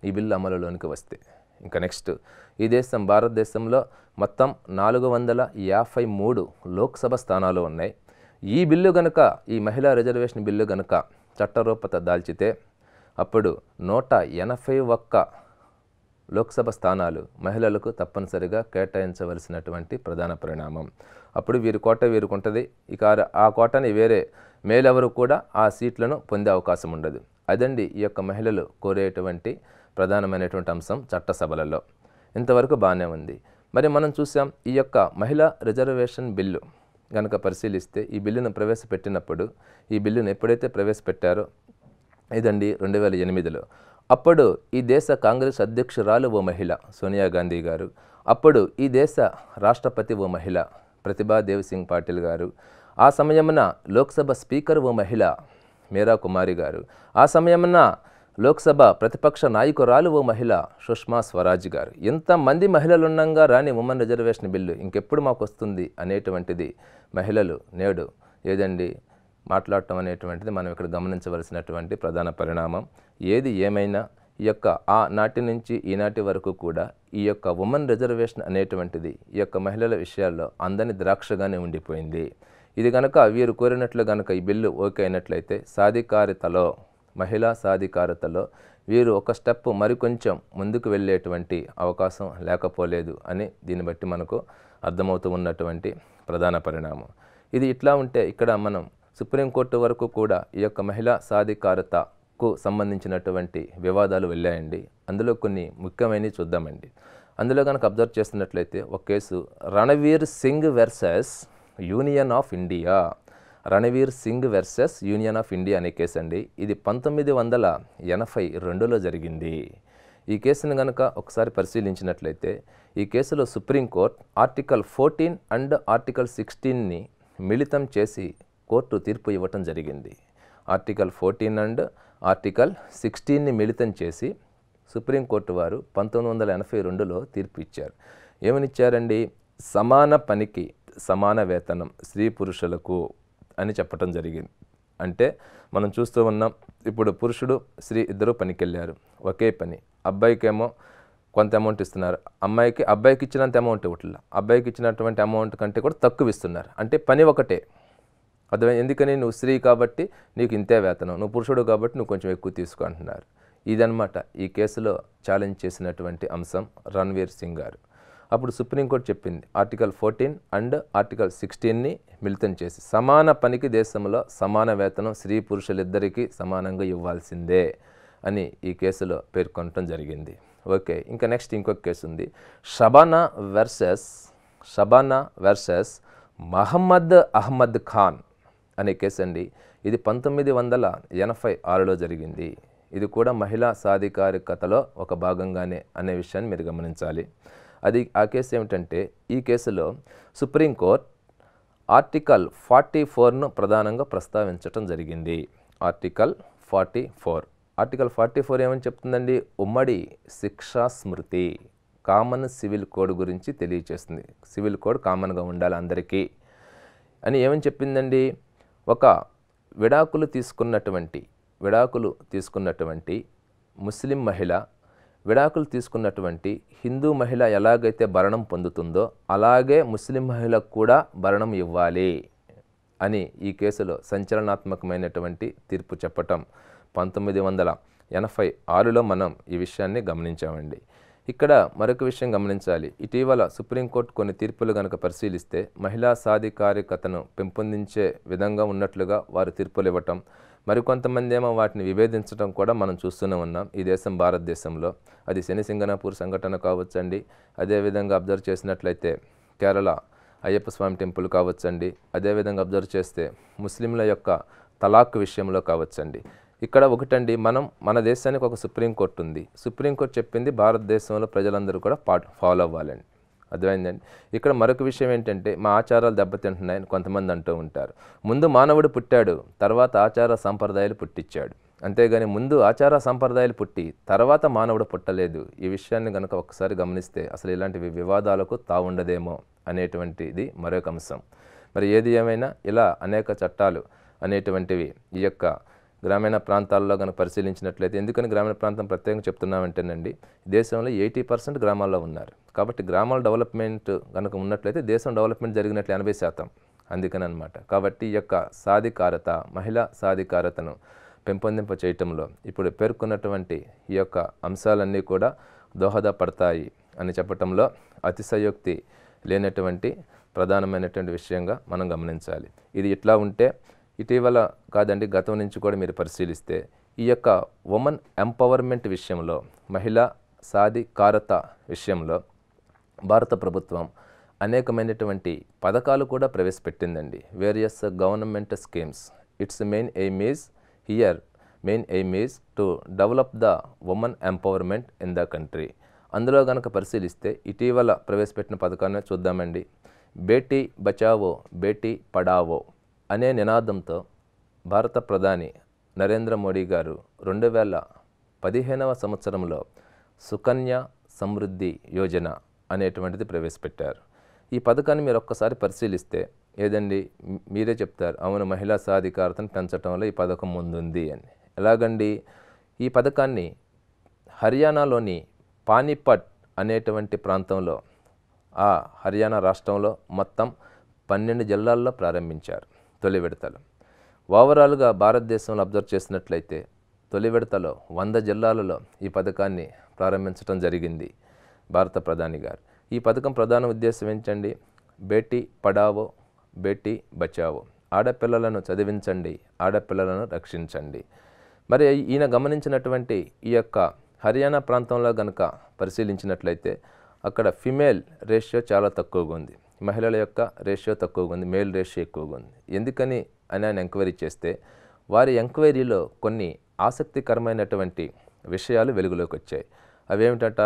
ఈ బిల్లు అమలులోనికి వస్తే. ఇంకా నెక్స్ట్ ఈ దేశం భారతదేశంలో మొత్తం 453 లోక్సభ స్థానాలు ఉన్నాయి. ఈ బిల్లు గనుక ఈ మహిళా రిజర్వేషన్ బిల్లు గనుక చట్టరూపత దాల్చితే అప్పుడు 181 లోక్సభ స్థానాలు మహిళలకు తప్పనిసరిగా కేటాయించవలసినటువంటి ప్రధాన పరిణామం. అప్పుడు వీరి కోట వీరికి ఉంటుంది. ఇక ఆ కోటని వేరే మేలెవరు కూడా ఆ సీట్లను పొందే అవకాశం ఉండదు. అదండి ఈ యొక్క మహిళలు కోరేటువంటి ప్రధానమైనటువంటి అంశం చట్టసభలలో. ఇంతవరకు బాగానే ఉంది. మరి మనం చూసాం ఈ యొక్క మహిళా రిజర్వేషన్ బిల్లు కనుక పరిశీలిస్తే ఈ బిల్లును ప్రవేశపెట్టినప్పుడు ఈ బిల్లును ఎప్పుడైతే ప్రవేశపెట్టారో ఇదండి 2008లో అప్పుడు ఈ దేశ కాంగ్రెస్ అధ్యక్షురాలు ఓ మహిళ సోనియా గాంధీ గారు, అప్పుడు ఈ దేశ రాష్ట్రపతి ఓ మహిళ ప్రతిభా దేవ్ సింగ్ పాటిల్ గారు, ఆ సమయమున లోక్సభ స్పీకర్ ఓ మహిళ మీరా కుమారి గారు, ఆ సమయమున లోక్సభ ప్రతిపక్ష నాయకురాలు ఓ మహిళ సుష్మా స్వరాజ్ గారు. ఇంతమంది మహిళలు ఉండగా రాని ఉమెన్ రిజర్వేషన్ బిల్లు ఇంకెప్పుడు మాకు వస్తుంది అనేటువంటిది మహిళలు నేడు ఏదండి మాట్లాడటం అనేటువంటిది మనం ఇక్కడ గమనించవలసినటువంటి ప్రధాన పరిణామం. ఏది ఏమైనా ఈ యొక్క ఆ నాటి నుంచి ఈనాటి వరకు కూడా ఈ యొక్క ఉమెన్ రిజర్వేషన్ అనేటువంటిది ఈ యొక్క మహిళల విషయాల్లో అందని ద్రాక్షగానే ఉండిపోయింది. ఇది కనుక వీరు కోరినట్లు కనుక ఈ బిల్లు ఓకే అయినట్లయితే సాధికారితలో మహిళా సాధికారతలో వీరు ఒక స్టెప్ మరికొంచెం ముందుకు వెళ్ళేటువంటి అవకాశం లేకపోలేదు అని దీన్ని బట్టి మనకు అర్థమవుతూ ఉన్నటువంటి ప్రధాన పరిణామం. ఇది ఇట్లా ఉంటే ఇక్కడ మనం సుప్రీంకోర్టు వరకు కూడా ఈ యొక్క మహిళా సాధికారతకు సంబంధించినటువంటి వివాదాలు వెళ్ళాయండి. అందులో కొన్ని ముఖ్యమైనవి చూద్దామండి. అందులో కనుక అబ్జర్వ్ చేస్తున్నట్లయితే ఒక case Ranveer Singh versus union of India. Ranveer Singh versus union of India అనే కేసు అండి. ఇది 1982లో జరిగింది. ఈ కేసును కనుక ఒకసారి పరిశీలించినట్లయితే ఈ కేసులో సుప్రీంకోర్టు ఆర్టికల్ 14 అండ్ ఆర్టికల్ 16ని మిళితం చేసి కోర్టు తీర్పు ఇవ్వటం జరిగింది. ఆర్టికల్ 14 అండ్ ఆర్టికల్ 16ని మిళితం చేసి సుప్రీంకోర్టు వారు 1982లో తీర్పు ఇచ్చారు. ఏమనిచ్చారండి? సమాన పనికి సమాన వేతనం స్త్రీ పురుషులకు అని చెప్పటం జరిగింది. అంటే మనం చూస్తూ ఉన్నాం, ఇప్పుడు పురుషుడు స్త్రీ ఇద్దరు పనికి వెళ్ళారు, ఒకే పని. అబ్బాయికేమో కొంత అమౌంట్ ఇస్తున్నారు, అబ్బాయికి ఇచ్చినంత అమౌంట్ ఇవ్వట్లేదు, అబ్బాయికి ఇచ్చినటువంటి అమౌంట్ కంటే కూడా తక్కువ ఇస్తున్నారు. అంటే పని ఒకటే. అదే ఎందుకని? నువ్వు స్త్రీ కాబట్టి నీకు ఇంతే వేతనం, నువ్వు పురుషుడు కాబట్టి నువ్వు కొంచెం ఎక్కువ తీసుకో అంటున్నారు. ఇదన్నమాట ఈ కేసులో ఛాలెంజ్ చేసినటువంటి అంశం రణ్వీర్ సింగ్ గారు. అప్పుడు సుప్రీంకోర్టు చెప్పింది ఆర్టికల్ 14 అండ్ ఆర్టికల్ 16ని మిళితం చేసి సమాన పనికి దేశంలో సమాన వేతనం స్త్రీ పురుషులిద్దరికీ సమానంగా ఇవ్వాల్సిందే అని ఈ కేసులో పేర్కొనటం జరిగింది. ఓకే, ఇంకా నెక్స్ట్ ఇంకొక కేసు ఉంది, షబానా వర్సెస్ మహమ్మద్ అహ్మద్ ఖాన్ అనే కేసు అండి. ఇది 1986లో జరిగింది. ఇది కూడా మహిళా సాధికారికతలో ఒక భాగంగానే అనే విషయాన్ని మీరు గమనించాలి. ఆ కేసు ఏమిటంటే, ఈ కేసులో సుప్రీంకోర్టు ఆర్టికల్ 44ను ప్రధానంగా ప్రస్తావించటం జరిగింది. ఆర్టికల్ 44 ఏమని చెప్తుందండి? ఉమ్మడి శిక్షా స్మృతి, కామన్ సివిల్ కోడ్ గురించి తెలియచేస్తుంది. సివిల్ కోడ్ కామన్గా ఉండాలి అందరికీ అని ఏమని చెప్పిందండి? ఒక విడాకులు తీసుకున్నటువంటి ముస్లిం మహిళ, విడాకులు తీసుకున్నటువంటి హిందూ మహిళ ఎలాగైతే భరణం పొందుతుందో అలాగే ముస్లిం మహిళకు కూడా భరణం ఇవ్వాలి అని ఈ కేసులో సంచలనాత్మకమైనటువంటి తీర్పు చెప్పటం 1986లో మనం ఈ విషయాన్ని గమనించామండి. ఇక్కడ మరొక విషయం గమనించాలి. ఇటీవల సుప్రీంకోర్టు కొన్ని తీర్పులు కనుక పరిశీలిస్తే మహిళా సాధికారికతను పెంపొందించే విధంగా ఉన్నట్లుగా వారు తీర్పులు ఇవ్వటం, మరికొంతమంది ఏమో వాటిని విభేదించడం కూడా మనం చూస్తూనే ఉన్నాం ఈ దేశం భారతదేశంలో. అది శనిసింగనాపూర్ సంఘటన కావచ్చండి, అదేవిధంగా అబ్జర్వ్ చేసినట్లయితే కేరళ అయ్యప్ప స్వామి టెంపుల్ కావచ్చండి, అదేవిధంగా అబ్జర్వ్ చేస్తే ముస్లింల యొక్క తలాక్ విషయంలో కావచ్చండి. ఇక్కడ ఒకటండి, మన దేశానికి ఒక సుప్రీంకోర్టు ఉంది. సుప్రీంకోర్టు చెప్పింది భారతదేశంలో ప్రజలందరూ కూడా ఫాలో అవ్వాలండి. అర్థమైందండి. ఇక్కడ మరొక విషయం ఏంటంటే, మా ఆచారాలు దెబ్బతింటున్నాయని కొంతమంది అంటూ ఉంటారు. ముందు మానవుడు పుట్టాడు, తర్వాత ఆచార సంప్రదాయాలు పుట్టించాడు. అంతేగాని ముందు ఆచార సంప్రదాయాలు పుట్టి తర్వాత మానవుడు పుట్టలేదు. ఈ విషయాన్ని కనుక ఒకసారి గమనిస్తే అసలు ఇలాంటి వివాదాలకు తావుండదేమో అనేటువంటిది మరొక అంశం. మరి ఏది ఏమైనా ఇలా అనేక చట్టాలు అనేటువంటివి ఈ యొక్క గ్రామీణ ప్రాంతాల్లో కనుక పరిశీలించినట్లయితే, ఎందుకని గ్రామీణ ప్రాంతం ప్రత్యేకంగా చెప్తున్నామంటేనండి, దేశంలో 80% గ్రామాల్లో ఉన్నారు. కాబట్టి గ్రామాల డెవలప్మెంట్ కనుక ఉన్నట్లయితే దేశం డెవలప్మెంట్ జరిగినట్లు 80%. అందుకని అనమాట. కాబట్టి ఈ యొక్క సాధికారత, మహిళా సాధికారతను పెంపొందింప చేయటంలో ఇప్పుడు పేర్కొన్నటువంటి ఈ యొక్క అంశాలన్నీ కూడా దోహదపడతాయి అని చెప్పటంలో అతిశయోక్తి లేనటువంటి ప్రధానమైనటువంటి విషయంగా మనం గమనించాలి. ఇది ఇట్లా ఉంటే ఇటీవల కాదండి, గతం నుంచి కూడా మీరు పరిశీలిస్తే ఈ యొక్క ఉమెన్ ఎంపవర్మెంట్ విషయంలో, మహిళా సాధికారత విషయంలో భారత ప్రభుత్వం అనేకమైనటువంటి పథకాలు కూడా ప్రవేశపెట్టిందండి. Various government schemes. Its main aim is to develop the women empowerment in the country. అందులో కనుక పరిశీలిస్తే ఇటీవల ప్రవేశపెట్టిన పథకాన్ని చూద్దామండి. బేటీ బచావో బేటీ పడావో అనే నినాదంతో భారత ప్రధాని నరేంద్ర మోడీ గారు 2015వ సంవత్సరంలో సుకన్య సమృద్ధి యోజన అనేటువంటిది ప్రవేశపెట్టారు. ఈ పథకాన్ని మీరు ఒక్కసారి పరిశీలిస్తే ఏదండి మీరే చెప్తారు, అవును మహిళా సాధికారతను పెంచడంలో ఈ పథకం ముందుంది అని. ఎలాగండి? ఈ పథకాన్ని హర్యానాలోని పానీపట్ అనేటువంటి ప్రాంతంలో, ఆ హర్యానా రాష్ట్రంలో మొత్తం 12 జిల్లాల్లో ప్రారంభించారు తొలి విడతలు. ఓవరాల్గా భారతదేశంలో అబ్జర్వ్ చేసినట్లయితే తొలి విడతలో 100 జిల్లాలలో ఈ పథకాన్ని ప్రారంభించడం జరిగింది భారత ప్రధాని గారు. ఈ పథకం ప్రధాన ఉద్దేశం ఏంటండి? బేటీ పడావో బేటీ బచావో, ఆడపిల్లలను చదివించండి, ఆడపిల్లలను రక్షించండి. మరి ఈయన గమనించినటువంటి ఈ యొక్క హర్యానా ప్రాంతంలో గనక పరిశీలించినట్లయితే అక్కడ ఫిమేల్ రేషియో చాలా తక్కువగా ఉంది, మహిళల యొక్క రేషియో తక్కువగా ఉంది, మేల్ రేషియో ఎక్కువగా ఉంది. ఎందుకని అని ఆయన ఎంక్వైరీ చేస్తే వారి ఎంక్వైరీలో కొన్ని ఆసక్తికరమైనటువంటి విషయాలు వెలుగులోకి వచ్చాయి. అవేమిటట?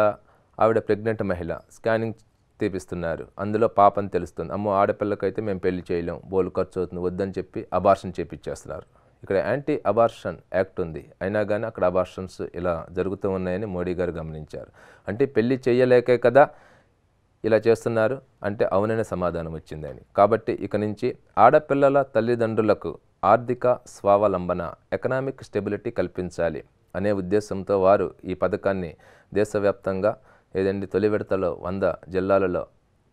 ఆవిడ ప్రెగ్నెంట్ మహిళ, స్కానింగ్ తీపిస్తున్నారు, అందులో పాపని తెలుస్తుంది, అమ్మో ఆడపిల్లకైతే మేము పెళ్లి చేయలేం, బోలు ఖర్చు అవుతుంది, వద్దని చెప్పి అబార్షన్ చేపించేస్తున్నారు. ఇక్కడ యాంటీ అబార్షన్ యాక్ట్ ఉంది, అయినా కానీ అక్కడ అబార్షన్స్ ఇలా జరుగుతూ ఉన్నాయని మోడీ గారు గమనించారు. అంటే పెళ్లి చేయలేకే కదా ఇలా చేస్తున్నారు అంటే అవుననే సమాధానం వచ్చిందని. కాబట్టి ఇక నుంచి ఆడపిల్లల తల్లిదండ్రులకు ఆర్థిక స్వావలంబన, ఎకనామిక్ స్టెబిలిటీ కల్పించాలి అనే ఉద్దేశంతో వారు ఈ పథకాన్ని దేశవ్యాప్తంగా ఏదండి తొలి విడతలో 100 జిల్లాలలో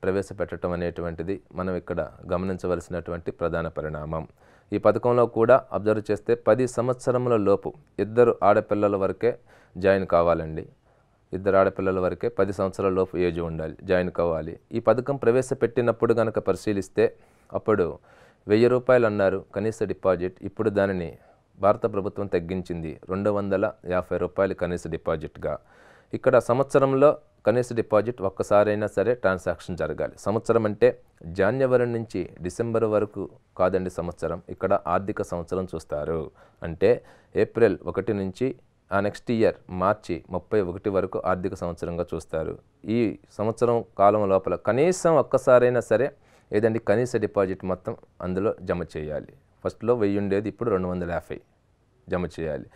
ప్రవేశపెట్టడం అనేటువంటిది మనం ఇక్కడ గమనించవలసినటువంటి ప్రధాన పరిణామం. ఈ పథకంలో కూడా అబ్జర్వ్ చేస్తే 10 సంవత్సరముల లోపు 2 ఆడపిల్లల వరకే జాయిన్ కావాలండి. 2 ఆడపిల్లల వరకే 10 సంవత్సరాల లోపు ఏజ్ ఉండాలి, జాయిన్ కావాలి. ఈ పథకం ప్రవేశపెట్టినప్పుడు కనుక పరిశీలిస్తే అప్పుడు 1000 రూపాయలు అన్నారు కనీస డిపాజిట్. ఇప్పుడు దానిని భారత ప్రభుత్వం తగ్గించింది 250 రూపాయలు కనీస డిపాజిట్గా. ఇక్కడ సంవత్సరంలో కనీస డిపాజిట్ ఒక్కసారైనా సరే ట్రాన్సాక్షన్ జరగాలి. సంవత్సరం అంటే జనవరి నుంచి డిసెంబర్ వరకు కాదండి సంవత్సరం, ఇక్కడ ఆర్థిక సంవత్సరం చూస్తారు. అంటే ఏప్రిల్ 1 నుంచి ఆ నెక్స్ట్ ఇయర్ మార్చి 31 వరకు ఆర్థిక సంవత్సరంగా చూస్తారు. ఈ సంవత్సరం కాలం లోపల కనీసం ఒక్కసారైనా సరే ఏదండి కనీస డిపాజిట్ మొత్తం అందులో జమ చేయాలి. ఫస్ట్లో 1000 ఉండేది, ఇప్పుడు 250 జమ చేయాలి.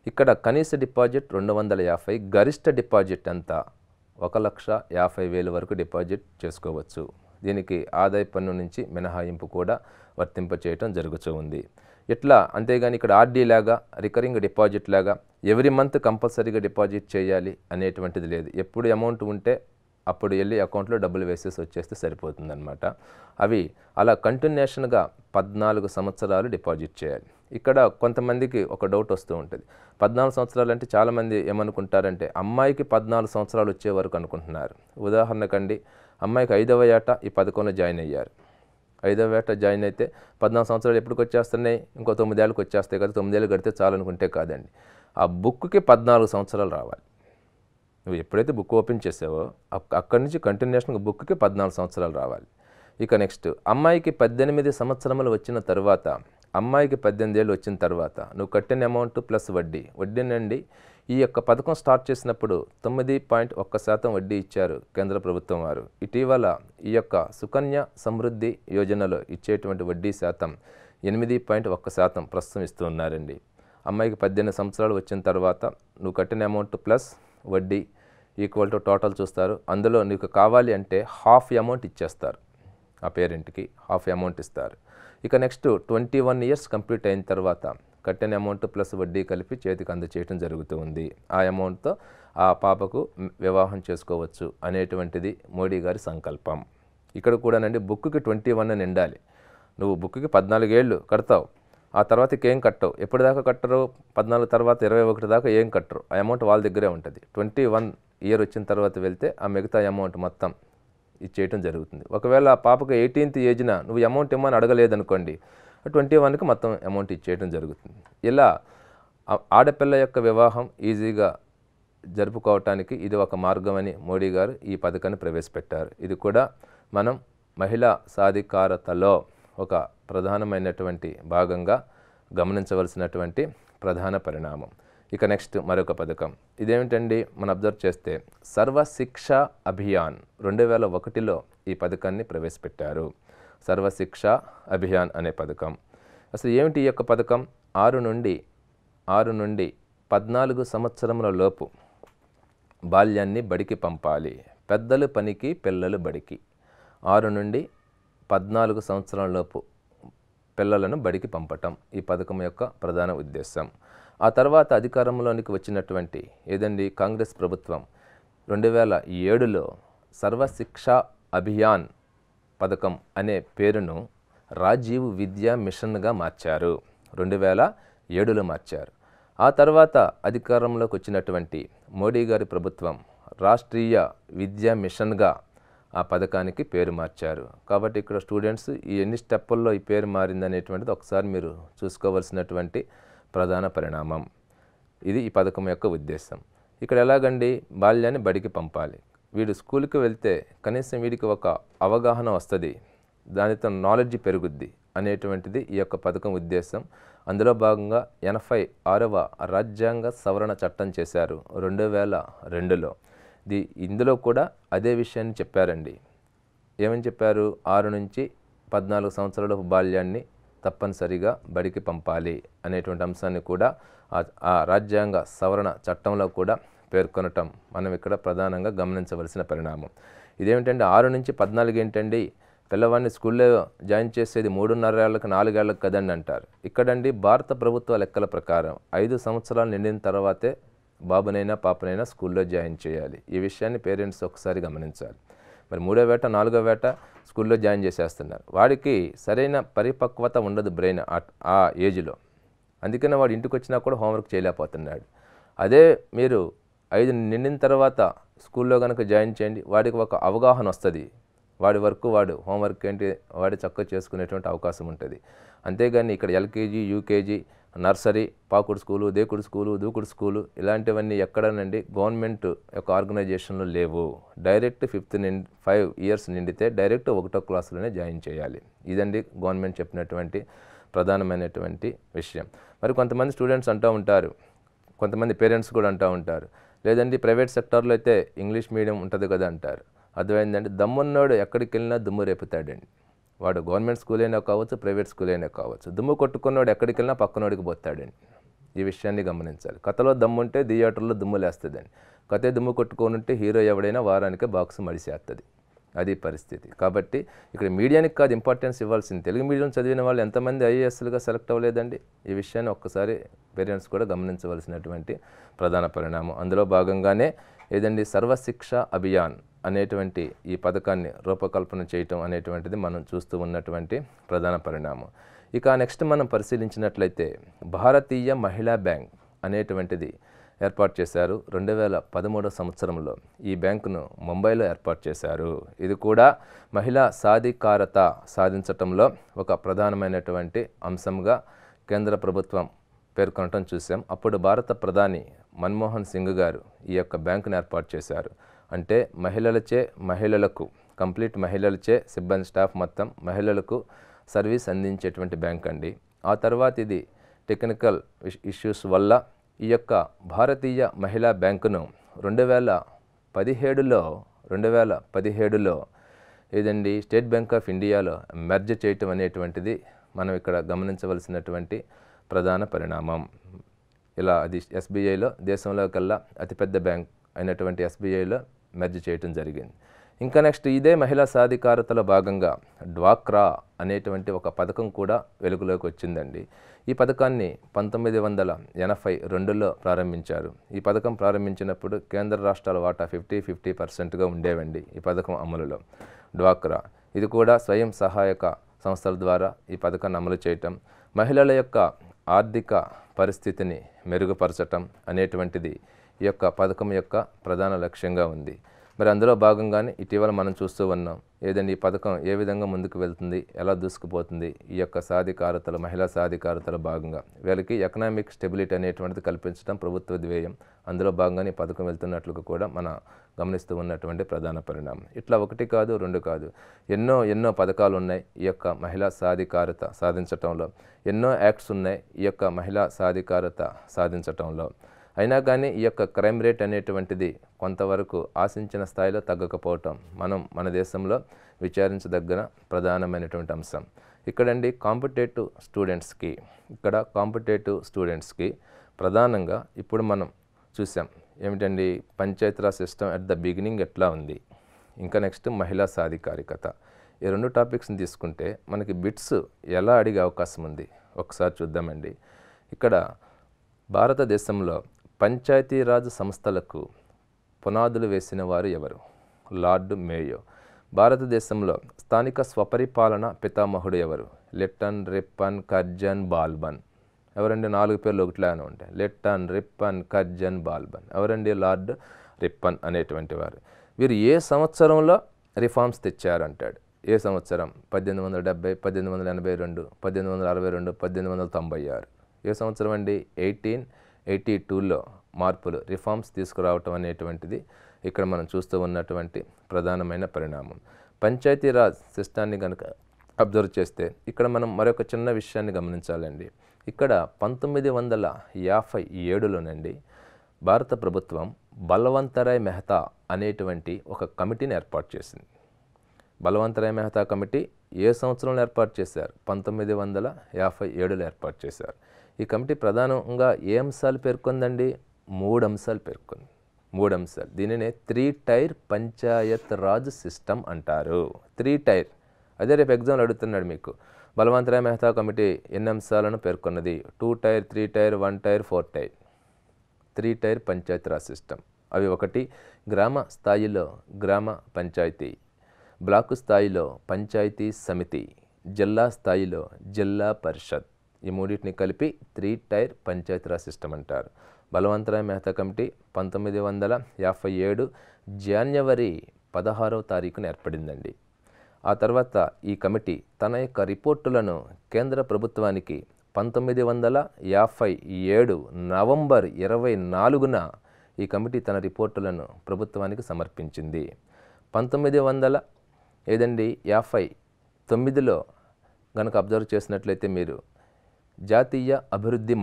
ఇక్కడ కనీస డిపాజిట్ 250, గరిష్ట డిపాజిట్ అంతా 1,50,000 వరకు డిపాజిట్ చేసుకోవచ్చు. దీనికి ఆదాయ పన్ను నుంచి మినహాయింపు కూడా వర్తింపచేయటం జరుగుతూ ఉంది. ఇట్లా అంతేగాని ఇక్కడ ఆర్డీ లాగా రికరింగ్ డిపాజిట్ లాగా ఎవ్రీ మంత్ కంపల్సరీగా డిపాజిట్ చేయాలి అనేటువంటిది లేదు. ఎప్పుడు అమౌంట్ ఉంటే అప్పుడు వెళ్ళి అకౌంట్లో డబ్బులు వేసేసి వచ్చేస్తే సరిపోతుందన్నమాట. అవి అలా కంటిన్యూషన్గా 14 సంవత్సరాలు డిపాజిట్ చేయాలి. ఇక్కడ కొంతమందికి ఒక డౌట్ వస్తూ ఉంటుంది. 14 సంవత్సరాలు అంటే చాలామంది ఏమనుకుంటారంటే అమ్మాయికి 14 సంవత్సరాలు వచ్చే వరకు అనుకుంటున్నారు. ఉదాహరణకండి, అమ్మాయికి 5వ ఏట ఈ పథకంలో జాయిన్ అయ్యారు. 5వ ఏట జాయిన్ అయితే 14 సంవత్సరాలు ఎప్పటికి వచ్చేస్తున్నాయి? ఇంకో 9 ఏళ్ళకి వచ్చేస్తాయి కదా, 9 ఏళ్ళు గడితే చాలు అనుకుంటే కాదండి. ఆ బుక్కి 14 సంవత్సరాలు రావాలి. నువ్వు ఎప్పుడైతే బుక్ ఓపెన్ చేసావో అక్కడి నుంచి కంటిన్యూషన్గా బుక్కి 14 సంవత్సరాలు రావాలి. ఇక నెక్స్ట్ అమ్మాయికి 18 సంవత్సరములు వచ్చిన తర్వాత, అమ్మాయికి 18 ఏళ్ళు వచ్చిన తర్వాత నువ్వు కట్టిన అమౌంట్ ప్లస్ వడ్డీనండి. ఈ యొక్క పథకం స్టార్ట్ చేసినప్పుడు 9.1% వడ్డీ ఇచ్చారు కేంద్ర ప్రభుత్వం వారు. ఇటీవల ఈ యొక్క సుకన్య సమృద్ధి యోజనలో ఇచ్చేటువంటి వడ్డీ శాతం 8.1% ప్రస్తుతం ఇస్తూ ఉన్నారండి. అమ్మాయికి 18 సంవత్సరాలు వచ్చిన తర్వాత నువ్వు కట్టిన అమౌంట్ ప్లస్ వడ్డీ ఈక్వల్ టు టోటల్ చూస్తారు. అందులో నీకు కావాలి అంటే హాఫ్ అమౌంట్ ఇచ్చేస్తారు, ఆ పేరెంట్కి హాఫ్ అమౌంట్ ఇస్తారు. ఇక నెక్స్ట్ 21 ఇయర్స్ కంప్లీట్ అయిన తర్వాత కట్టిన అమౌంట్ ప్లస్ వడ్డీ కలిపి చేతికి అందచేయడం జరుగుతూ ఉంది. ఆ అమౌంట్తో ఆ పాపకు వివాహం చేసుకోవచ్చు అనేటువంటిది మోడీ గారి సంకల్పం. ఇక్కడ కూడానండి బుక్కి 21 నిండాలి. నువ్వు బుక్కి 14 ఏళ్ళు కడతావు, ఆ తర్వాతకి ఏం కట్టవు. ఎప్పటిదాకా కట్టరు? 14 తర్వాత 21 దాకా ఏం కట్టరు. ఆ అమౌంట్ వాళ్ళ దగ్గరే ఉంటుంది. 21 ఇయర్ వచ్చిన తర్వాత వెళ్తే ఆ మిగతా అమౌంట్ మొత్తం ఇచ్చేయటం జరుగుతుంది. ఒకవేళ ఆ పాపకు 18th ఏజ్న నువ్వు అమౌంట్ ఇమ్మని అడగలేదనుకోండి, 21కి మొత్తం అమౌంట్ ఇచ్చేయటం జరుగుతుంది. ఇలా ఆడపిల్ల యొక్క వివాహం ఈజీగా జరుపుకోవటానికి ఇది ఒక మార్గం అని మోడీ గారు ఈ పథకాన్ని ప్రవేశపెట్టారు. ఇది కూడా మనం మహిళా సాధికారతలో ఒక ప్రధానమైనటువంటి భాగంగా గమనించవలసినటువంటి ప్రధాన పరిణామం. ఇక నెక్స్ట్ మరొక పథకం ఇదేమిటండి? మనం అబ్జర్వ్ చేస్తే సర్వశిక్ష అభియాన్ 2001లో ఈ పథకాన్ని ప్రవేశపెట్టారు. సర్వశిక్ష అభియాన్ అనే పథకం. అసలు ఏమిటి ఈ యొక్క పథకం? 6 నుండి 14 సంవత్సరముల లోపు బాల్యాన్ని బడికి పంపాలి. పెద్దలు పనికి, పిల్లలు బడికి. 6 నుండి 14 సంవత్సరాల లోపు పిల్లలను బడికి పంపటం ఈ పథకం యొక్క ప్రధాన ఉద్దేశం. ఆ తర్వాత అధికారంలోనికి వచ్చినటువంటి ఏదండి కాంగ్రెస్ ప్రభుత్వం 2007లో సర్వశిక్ష అభియాన్ పథకం అనే పేరును రాజీవ్ విద్యా మిషన్గా మార్చారు. 2007లో మార్చారు. ఆ తర్వాత అధికారంలోకి వచ్చినటువంటి మోడీ గారి ప్రభుత్వం రాష్ట్రీయ విద్యా మిషన్గా ఆ పథకానికి పేరు మార్చారు. కాబట్టి ఇక్కడ స్టూడెంట్స్ ఈ ఎన్ని స్టెప్పుల్లో ఈ పేరు మారిందనేటువంటిది ఒకసారి మీరు చూసుకోవాల్సినటువంటి ప్రధాన పరిణామం. ఇది ఈ పథకం యొక్క ఉద్దేశం. ఇక్కడ ఎలాగండి, బాల్యాన్ని బడికి పంపాలి. వీడు స్కూల్కి వెళ్తే కనీసం వీడికి ఒక అవగాహన వస్తుంది, దానితో నాలెడ్జ్ పెరుగుద్ది అనేటువంటిది ఈ యొక్క పథకం ఉద్దేశం. అందులో భాగంగా 86వ రాజ్యాంగ సవరణ చట్టం చేశారు 2002లో. ఇందులో కూడా అదే విషయాన్ని చెప్పారండి. ఏమని చెప్పారు? 6 నుంచి 14 సంవత్సరాల బాల్యాన్ని తప్పనిసరిగా బడికి పంపాలి అనేటువంటి అంశాన్ని కూడా ఆ రాజ్యాంగ సవరణ చట్టంలో కూడా పేర్కొనటం మనం ఇక్కడ ప్రధానంగా గమనించవలసిన పరిణామం. ఇదేమిటంటే 6 నుంచి 14 ఏంటండి, పిల్లవాడిని స్కూల్లో జాయిన్ చేసేది 3.5 ఏళ్ళకి 4 ఏళ్ళకి కదండి అంటారు. ఇక్కడండి భారత ప్రభుత్వ లెక్కల ప్రకారం 5 సంవత్సరాలు నిండిన తర్వాతే బాబునైనా పాపనైనా స్కూల్లో జాయిన్ చేయాలి. ఈ విషయాన్ని పేరెంట్స్ ఒకసారి గమనించాలి. మరి 3వ ఏట 4వ ఏట స్కూల్లో జాయిన్ చేసేస్తున్నారు. వాడికి సరైన పరిపక్వత ఉండదు బ్రెయిన్ ఆ ఏజ్లో. అందుకనే వాడు ఇంటికి వచ్చినా కూడా హోంవర్క్ చేయలేకపోతున్నాడు. అదే మీరు 5 నిండిన తర్వాత స్కూల్లో కనుక జాయిన్ చేయండి, వాడికి ఒక అవగాహన వస్తుంది. వాడి వరకు వాడు హోంవర్క్ ఏంటి వాడి చక్కగా చేసుకునేటువంటి అవకాశం ఉంటుంది. అంతేగాని ఇక్కడ ఎల్కేజీ, యూకేజీ, నర్సరీ, పాకుడు స్కూలు, దేకుడు స్కూలు, దూకుడు స్కూలు ఇలాంటివన్నీ ఎక్కడనండి గవర్నమెంట్ యొక్క ఆర్గనైజేషన్లో లేవు. డైరెక్ట్ 5 ఇయర్స్ నిండితే డైరెక్ట్ 1వ క్లాసులోనే జాయిన్ చేయాలి. ఇదండి గవర్నమెంట్ చెప్పినటువంటి ప్రధానమైనటువంటి విషయం. మరి కొంతమంది స్టూడెంట్స్ అంటూ ఉంటారు, కొంతమంది పేరెంట్స్ కూడా అంటూ ఉంటారు, లేదండి ప్రైవేట్ సెక్టార్లో అయితే ఇంగ్లీష్ మీడియం ఉంటుంది కదా అంటారు. అర్థమైందంటే దమ్మున్నోడు ఎక్కడికి వెళ్ళినా దుమ్ము రేపుతాడండి. వాడు గవర్నమెంట్ స్కూల్ అయినా కావచ్చు, ప్రైవేట్ స్కూల్ అయినా కావచ్చు. దుమ్ము కొట్టుకున్నవాడు ఎక్కడికి వెళ్ళినా పక్కనోడికి పోతాడండి. ఈ విషయాన్ని గమనించాలి. కథలో దమ్ముంటే థియేటర్లో దుమ్ము లేస్తుందండి. కథే దుమ్ము కొట్టుకొని ఉంటే హీరో ఎవడైనా వారానికే బాక్స్ మడిసేస్తుంది. అది పరిస్థితి. కాబట్టి ఇక్కడ మీడియానికి కాదు ఇంపార్టెన్స్ ఇవ్వాల్సింది. తెలుగు మీడియం చదివిన వాళ్ళు ఎంతమంది ఐఏఎస్లుగా సెలెక్ట్ అవ్వలేదండి. ఈ విషయాన్ని ఒక్కసారి పేరెంట్స్ కూడా గమనించవలసినటువంటి ప్రధాన పరిణామం. అందులో భాగంగానే ఏదండి సర్వశిక్ష అభియాన్ అనేటువంటి ఈ పథకాన్ని రూపకల్పన చేయటం అనేటువంటిది మనం చూస్తూ ఉన్నటువంటి ప్రధాన పరిణామం. ఇక నెక్స్ట్ మనం పరిశీలించినట్లయితే భారతీయ మహిళా బ్యాంక్ అనేటువంటిది ఏర్పాటు చేశారు 2013 సంవత్సరంలో. ఈ బ్యాంకును ముంబైలో ఏర్పాటు చేశారు. ఇది కూడా మహిళా సాధికారత సాధించటంలో ఒక ప్రధానమైనటువంటి అంశంగా కేంద్ర ప్రభుత్వం పేర్కొనటం చూసాం. అప్పుడు భారత ప్రధాని మన్మోహన్ సింగ్ గారు ఈ యొక్క బ్యాంకును ఏర్పాటు చేశారు. అంటే మహిళలకు కంప్లీట్ మహిళలచే సిబ్బంది స్టాఫ్ మొత్తం మహిళలకు సర్వీస్ అందించేటువంటి బ్యాంక్ అండి. ఆ తర్వాత ఇది టెక్నికల్ ఇష్యూస్ వల్ల ఈ యొక్క భారతీయ మహిళా బ్యాంకును 2017లో ఏదండి స్టేట్ బ్యాంక్ ఆఫ్ ఇండియాలో మెర్జ్ చేయటం అనేటువంటిది మనం ఇక్కడ గమనించవలసినటువంటి ప్రధాన పరిణామం. ఇలా అది ఎస్బీఐలో దేశంలో కల్లా అతిపెద్ద బ్యాంక్ అయినటువంటి ఎస్బీఐలో మెర్జ్ చేయటం జరిగింది. ఇంకా నెక్స్ట్ ఇదే మహిళా సాధికారతలో భాగంగా డ్వాక్రా అనేటువంటి ఒక పథకం కూడా వెలుగులోకి వచ్చిందండి. ఈ పథకాన్ని 1982లో ప్రారంభించారు. ఈ పథకం ప్రారంభించినప్పుడు కేంద్ర రాష్ట్రాల వాటా 50-50%గా ఉండేవండి ఈ పథకం అమలులో. డ్వాక్రా ఇది కూడా స్వయం సహాయక సంస్థల ద్వారా ఈ పథకాన్ని అమలు చేయటం, మహిళల యొక్క ఆర్థిక పరిస్థితిని మెరుగుపరచటం అనేటువంటిది ఈ యొక్క పథకం యొక్క ప్రధాన లక్ష్యంగా ఉంది. మరి అందులో భాగంగానే ఇటీవల మనం చూస్తూ ఉన్నాం ఏదండి ఈ పథకం ఏ విధంగా ముందుకు వెళ్తుంది, ఎలా దూసుకుపోతుంది. ఈ యొక్క సాధికారతలో మహిళా సాధికారతలో భాగంగా వీళ్ళకి ఎకనామిక్ స్టెబిలిటీ అనేటువంటిది కల్పించడం ప్రభుత్వ ధ్యేయం. అందులో భాగంగానే ఈ పథకం వెళ్తున్నట్లుగా కూడా మనం గమనిస్తూ ఉన్నటువంటి ప్రధాన పరిణామం. ఇట్లా 1 కాదు 2 కాదు ఎన్నో పథకాలు ఉన్నాయి ఈ యొక్క మహిళా సాధికారత సాధించటంలో. ఎన్నో యాక్ట్స్ ఉన్నాయి ఈ యొక్క మహిళా సాధికారత సాధించటంలో. అయినా కానీ ఈ యొక్క క్రైమ్ రేట్ అనేటువంటిది కొంతవరకు ఆశించిన స్థాయిలో తగ్గకపోవటం మన దేశంలో విచారించదగ్గ ప్రధానమైనటువంటి అంశం. ఇక్కడండి కాంపిటేటివ్ స్టూడెంట్స్కి ప్రధానంగా ఇప్పుడు మనం చూసాం ఏమిటండి Panchayati Raj system at the beginning ఎట్లా ఉంది, ఇంకా నెక్స్ట్ మహిళా సాధికారికత. ఈ 2 టాపిక్స్ని తీసుకుంటే మనకి బిట్స్ ఎలా అడిగే అవకాశం ఉంది ఒకసారి చూద్దామండి. ఇక్కడ భారతదేశంలో పంచాయతీరాజ్ సంస్థలకు పునాదులు వేసిన వారు ఎవరు? Lord Mayo. భారతదేశంలో స్థానిక స్వపరిపాలన పితామహుడు ఎవరు? Lytton, Ripon, Curzon, Balban. ఎవరండి? 4 పేర్లు ఒకటిలాగానే ఉంటాయి. Lytton, Ripon, Curzon, Balban. ఎవరండి? లార్డ్ రిప్పన్ అనేటువంటి వారు. వీరు ఏ సంవత్సరంలో రిఫార్మ్స్ తెచ్చారంటాడు. ఏ సంవత్సరం? 1870, 1882, 1862, 1896. ఏ సంవత్సరం అండి? 1882లో మార్పులు, రిఫార్మ్స్ తీసుకురావటం అనేటువంటిది ఇక్కడ మనం చూస్తూ ఉన్నటువంటి ప్రధానమైన పరిణామం. పంచాయతీరాజ్ సిస్టాన్ని కనుక అబ్జర్వ్ చేస్తే ఇక్కడ మనం మరొక చిన్న విషయాన్ని గమనించాలండి. ఇక్కడ 1957లోనండి భారత ప్రభుత్వం బలవంతరాయ్ మెహతా అనేటువంటి ఒక కమిటీని ఏర్పాటు చేసింది. బలవంతరాయ్ మెహతా కమిటీ ఏ సంవత్సరంలో ఏర్పాటు చేశారు? 1957లో ఏర్పాటు చేశారు. ఈ కమిటీ ప్రధానంగా ఏ అంశాలు పేర్కొందండి? 3 అంశాలు పేర్కొంది. 3 అంశాలు. దీనినే 3 టైర్ పంచాయత్ రాజ్ సిస్టమ్ అంటారు. 3 టైర్. అదే రేపు ఎగ్జామ్లో అడుగుతున్నాడు మీకు. బలవంతరాయ్ మెహతా కమిటీ ఎన్ని అంశాలను పేర్కొన్నది? 2 tier, 3 tier, 1 tier, 4 tier. 3 tier panchayat raj system. అవి 1 గ్రామ స్థాయిలో గ్రామ పంచాయతీ, బ్లాకు స్థాయిలో పంచాయతీ సమితి, జిల్లా స్థాయిలో జిల్లా పరిషత్. ఈ మూడింటిని కలిపి 3 టైర్ పంచాయత్ రాజ్ సిస్టమ్ అంటారు. బలవంతరాయ్ మెహతా కమిటీ 1957 జనవరి 16వ తారీఖున ఏర్పడిందండి. ఆ తర్వాత ఈ కమిటీ తన యొక్క రిపోర్టులను కేంద్ర ప్రభుత్వానికి 1957 నవంబర్ 24న ఈ కమిటీ తన రిపోర్టులను ప్రభుత్వానికి సమర్పించింది. 1959లో గనక అబ్జర్వ్ చేసినట్లయితే మీరు జాతీయ అభివృద్ధి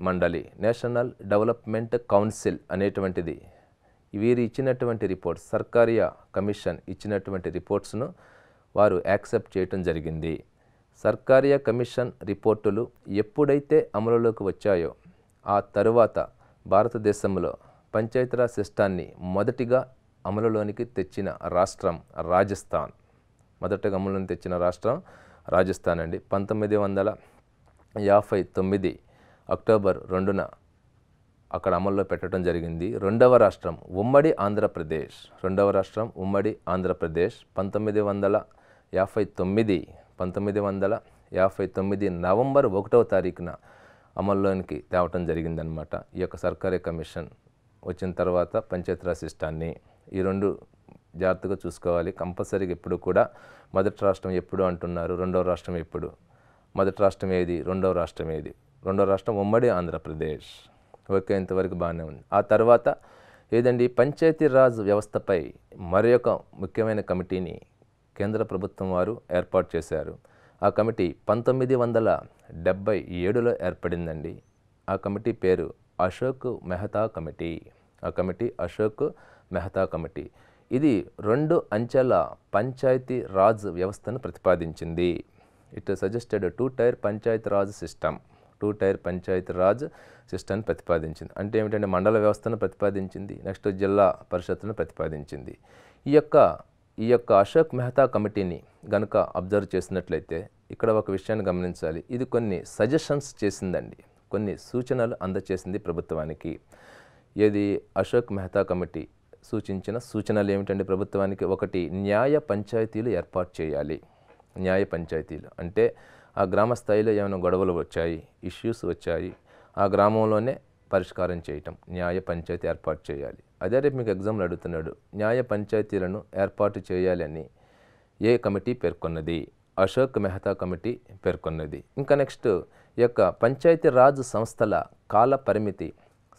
మండలి నేషనల్ డెవలప్మెంట్ కౌన్సిల్ అనేటువంటిది వీరు ఇచ్చినటువంటి రిపోర్ట్స్, సర్కారియా కమిషన్ ఇచ్చినటువంటి రిపోర్ట్స్ను వారు యాక్సెప్ట్ చేయటం జరిగింది. సర్కారియా కమిషన్ రిపోర్టులు ఎప్పుడైతే అమలులోకి వచ్చాయో ఆ తరువాత భారతదేశంలో పంచాయతీరాజ్ సిస్టాన్ని మొదటిగా అమలులోనికి తెచ్చిన రాష్ట్రం రాజస్థాన్. మొదటగా అమలులోకి తెచ్చిన రాష్ట్రం రాజస్థాన్ అండి. 1959 అక్టోబర్ 2న అక్కడ అమల్లో పెట్టడం జరిగింది. రెండవ రాష్ట్రం ఉమ్మడి ఆంధ్రప్రదేశ్. 1959 నవంబర్ 1వ తారీఖున అమల్లోనికి తేవటం జరిగిందనమాట. ఈ యొక్క సర్కారీ కమిషన్ వచ్చిన తర్వాత పంచాయతీరాజ్ సిస్టాన్ని ఈ 2 జాగ్రత్తగా చూసుకోవాలి. కంపల్సరీగా ఎప్పుడు కూడా మొదటి రాష్ట్రం ఎప్పుడు అంటున్నారు, రెండవ రాష్ట్రం ఎప్పుడు? మొదటి రాష్ట్రం ఏది, రెండవ రాష్ట్రం ఏది? రెండవ రాష్ట్రం ఉమ్మడి ఆంధ్రప్రదేశ్. ఓకే, ఇంతవరకు బాగానే ఉంది. ఆ తర్వాత ఏదండి, పంచాయతీరాజ్ వ్యవస్థపై మరొక ముఖ్యమైన కమిటీని కేంద్ర ప్రభుత్వం వారు ఏర్పాటు చేశారు. ఆ కమిటీ 1977లో ఏర్పడిందండి. ఆ కమిటీ పేరు అశోక్ మెహతా కమిటీ. ఆ కమిటీ అశోక్ మెహతా కమిటీ. ఇది 2 అంచెల పంచాయతీ రాజ్ వ్యవస్థను ప్రతిపాదించింది. It suggested 2 tier panchayat raj system. 2 tier panchayat raj system ప్రతిపాదించింది. అంటే ఏమిటంటే మండల వ్యవస్థను ప్రతిపాదించింది, నెక్స్ట్ జిల్లా పరిషత్తును ప్రతిపాదించింది. ఈ యొక్క అశోక్ మెహతా కమిటీని గనుక అబ్జర్వ్ చేసినట్లయితే ఇక్కడ ఒక విషయాన్ని గమనించాలి. ఇది కొన్ని సజెషన్స్ చేసిందండి, కొన్ని సూచనలు అందచేసింది ప్రభుత్వానికి. ఏది? అశోక్ మెహతా కమిటీ సూచించిన సూచనలు ఏమిటండి ప్రభుత్వానికి? 1, న్యాయ పంచాయతీలు ఏర్పాటు చేయాలి. న్యాయ పంచాయతీలు అంటే ఆ గ్రామ స్థాయిలో ఏమైనా గొడవలు వచ్చాయి, ఇష్యూస్ వచ్చాయి, ఆ గ్రామంలోనే పరిష్కారం చేయటం, న్యాయ పంచాయతీ ఏర్పాటు చేయాలి. అదే రేపు మీకు ఎగ్జామ్లో అడుగుతున్నాడు, న్యాయ పంచాయతీలను ఏర్పాటు చేయాలని ఏ కమిటీ పేర్కొన్నది? అశోక్ మెహతా కమిటీ పేర్కొన్నది. ఇంకా నెక్స్ట్ ఈ యొక్క పంచాయతీ రాజ్ సంస్థల కాల పరిమితి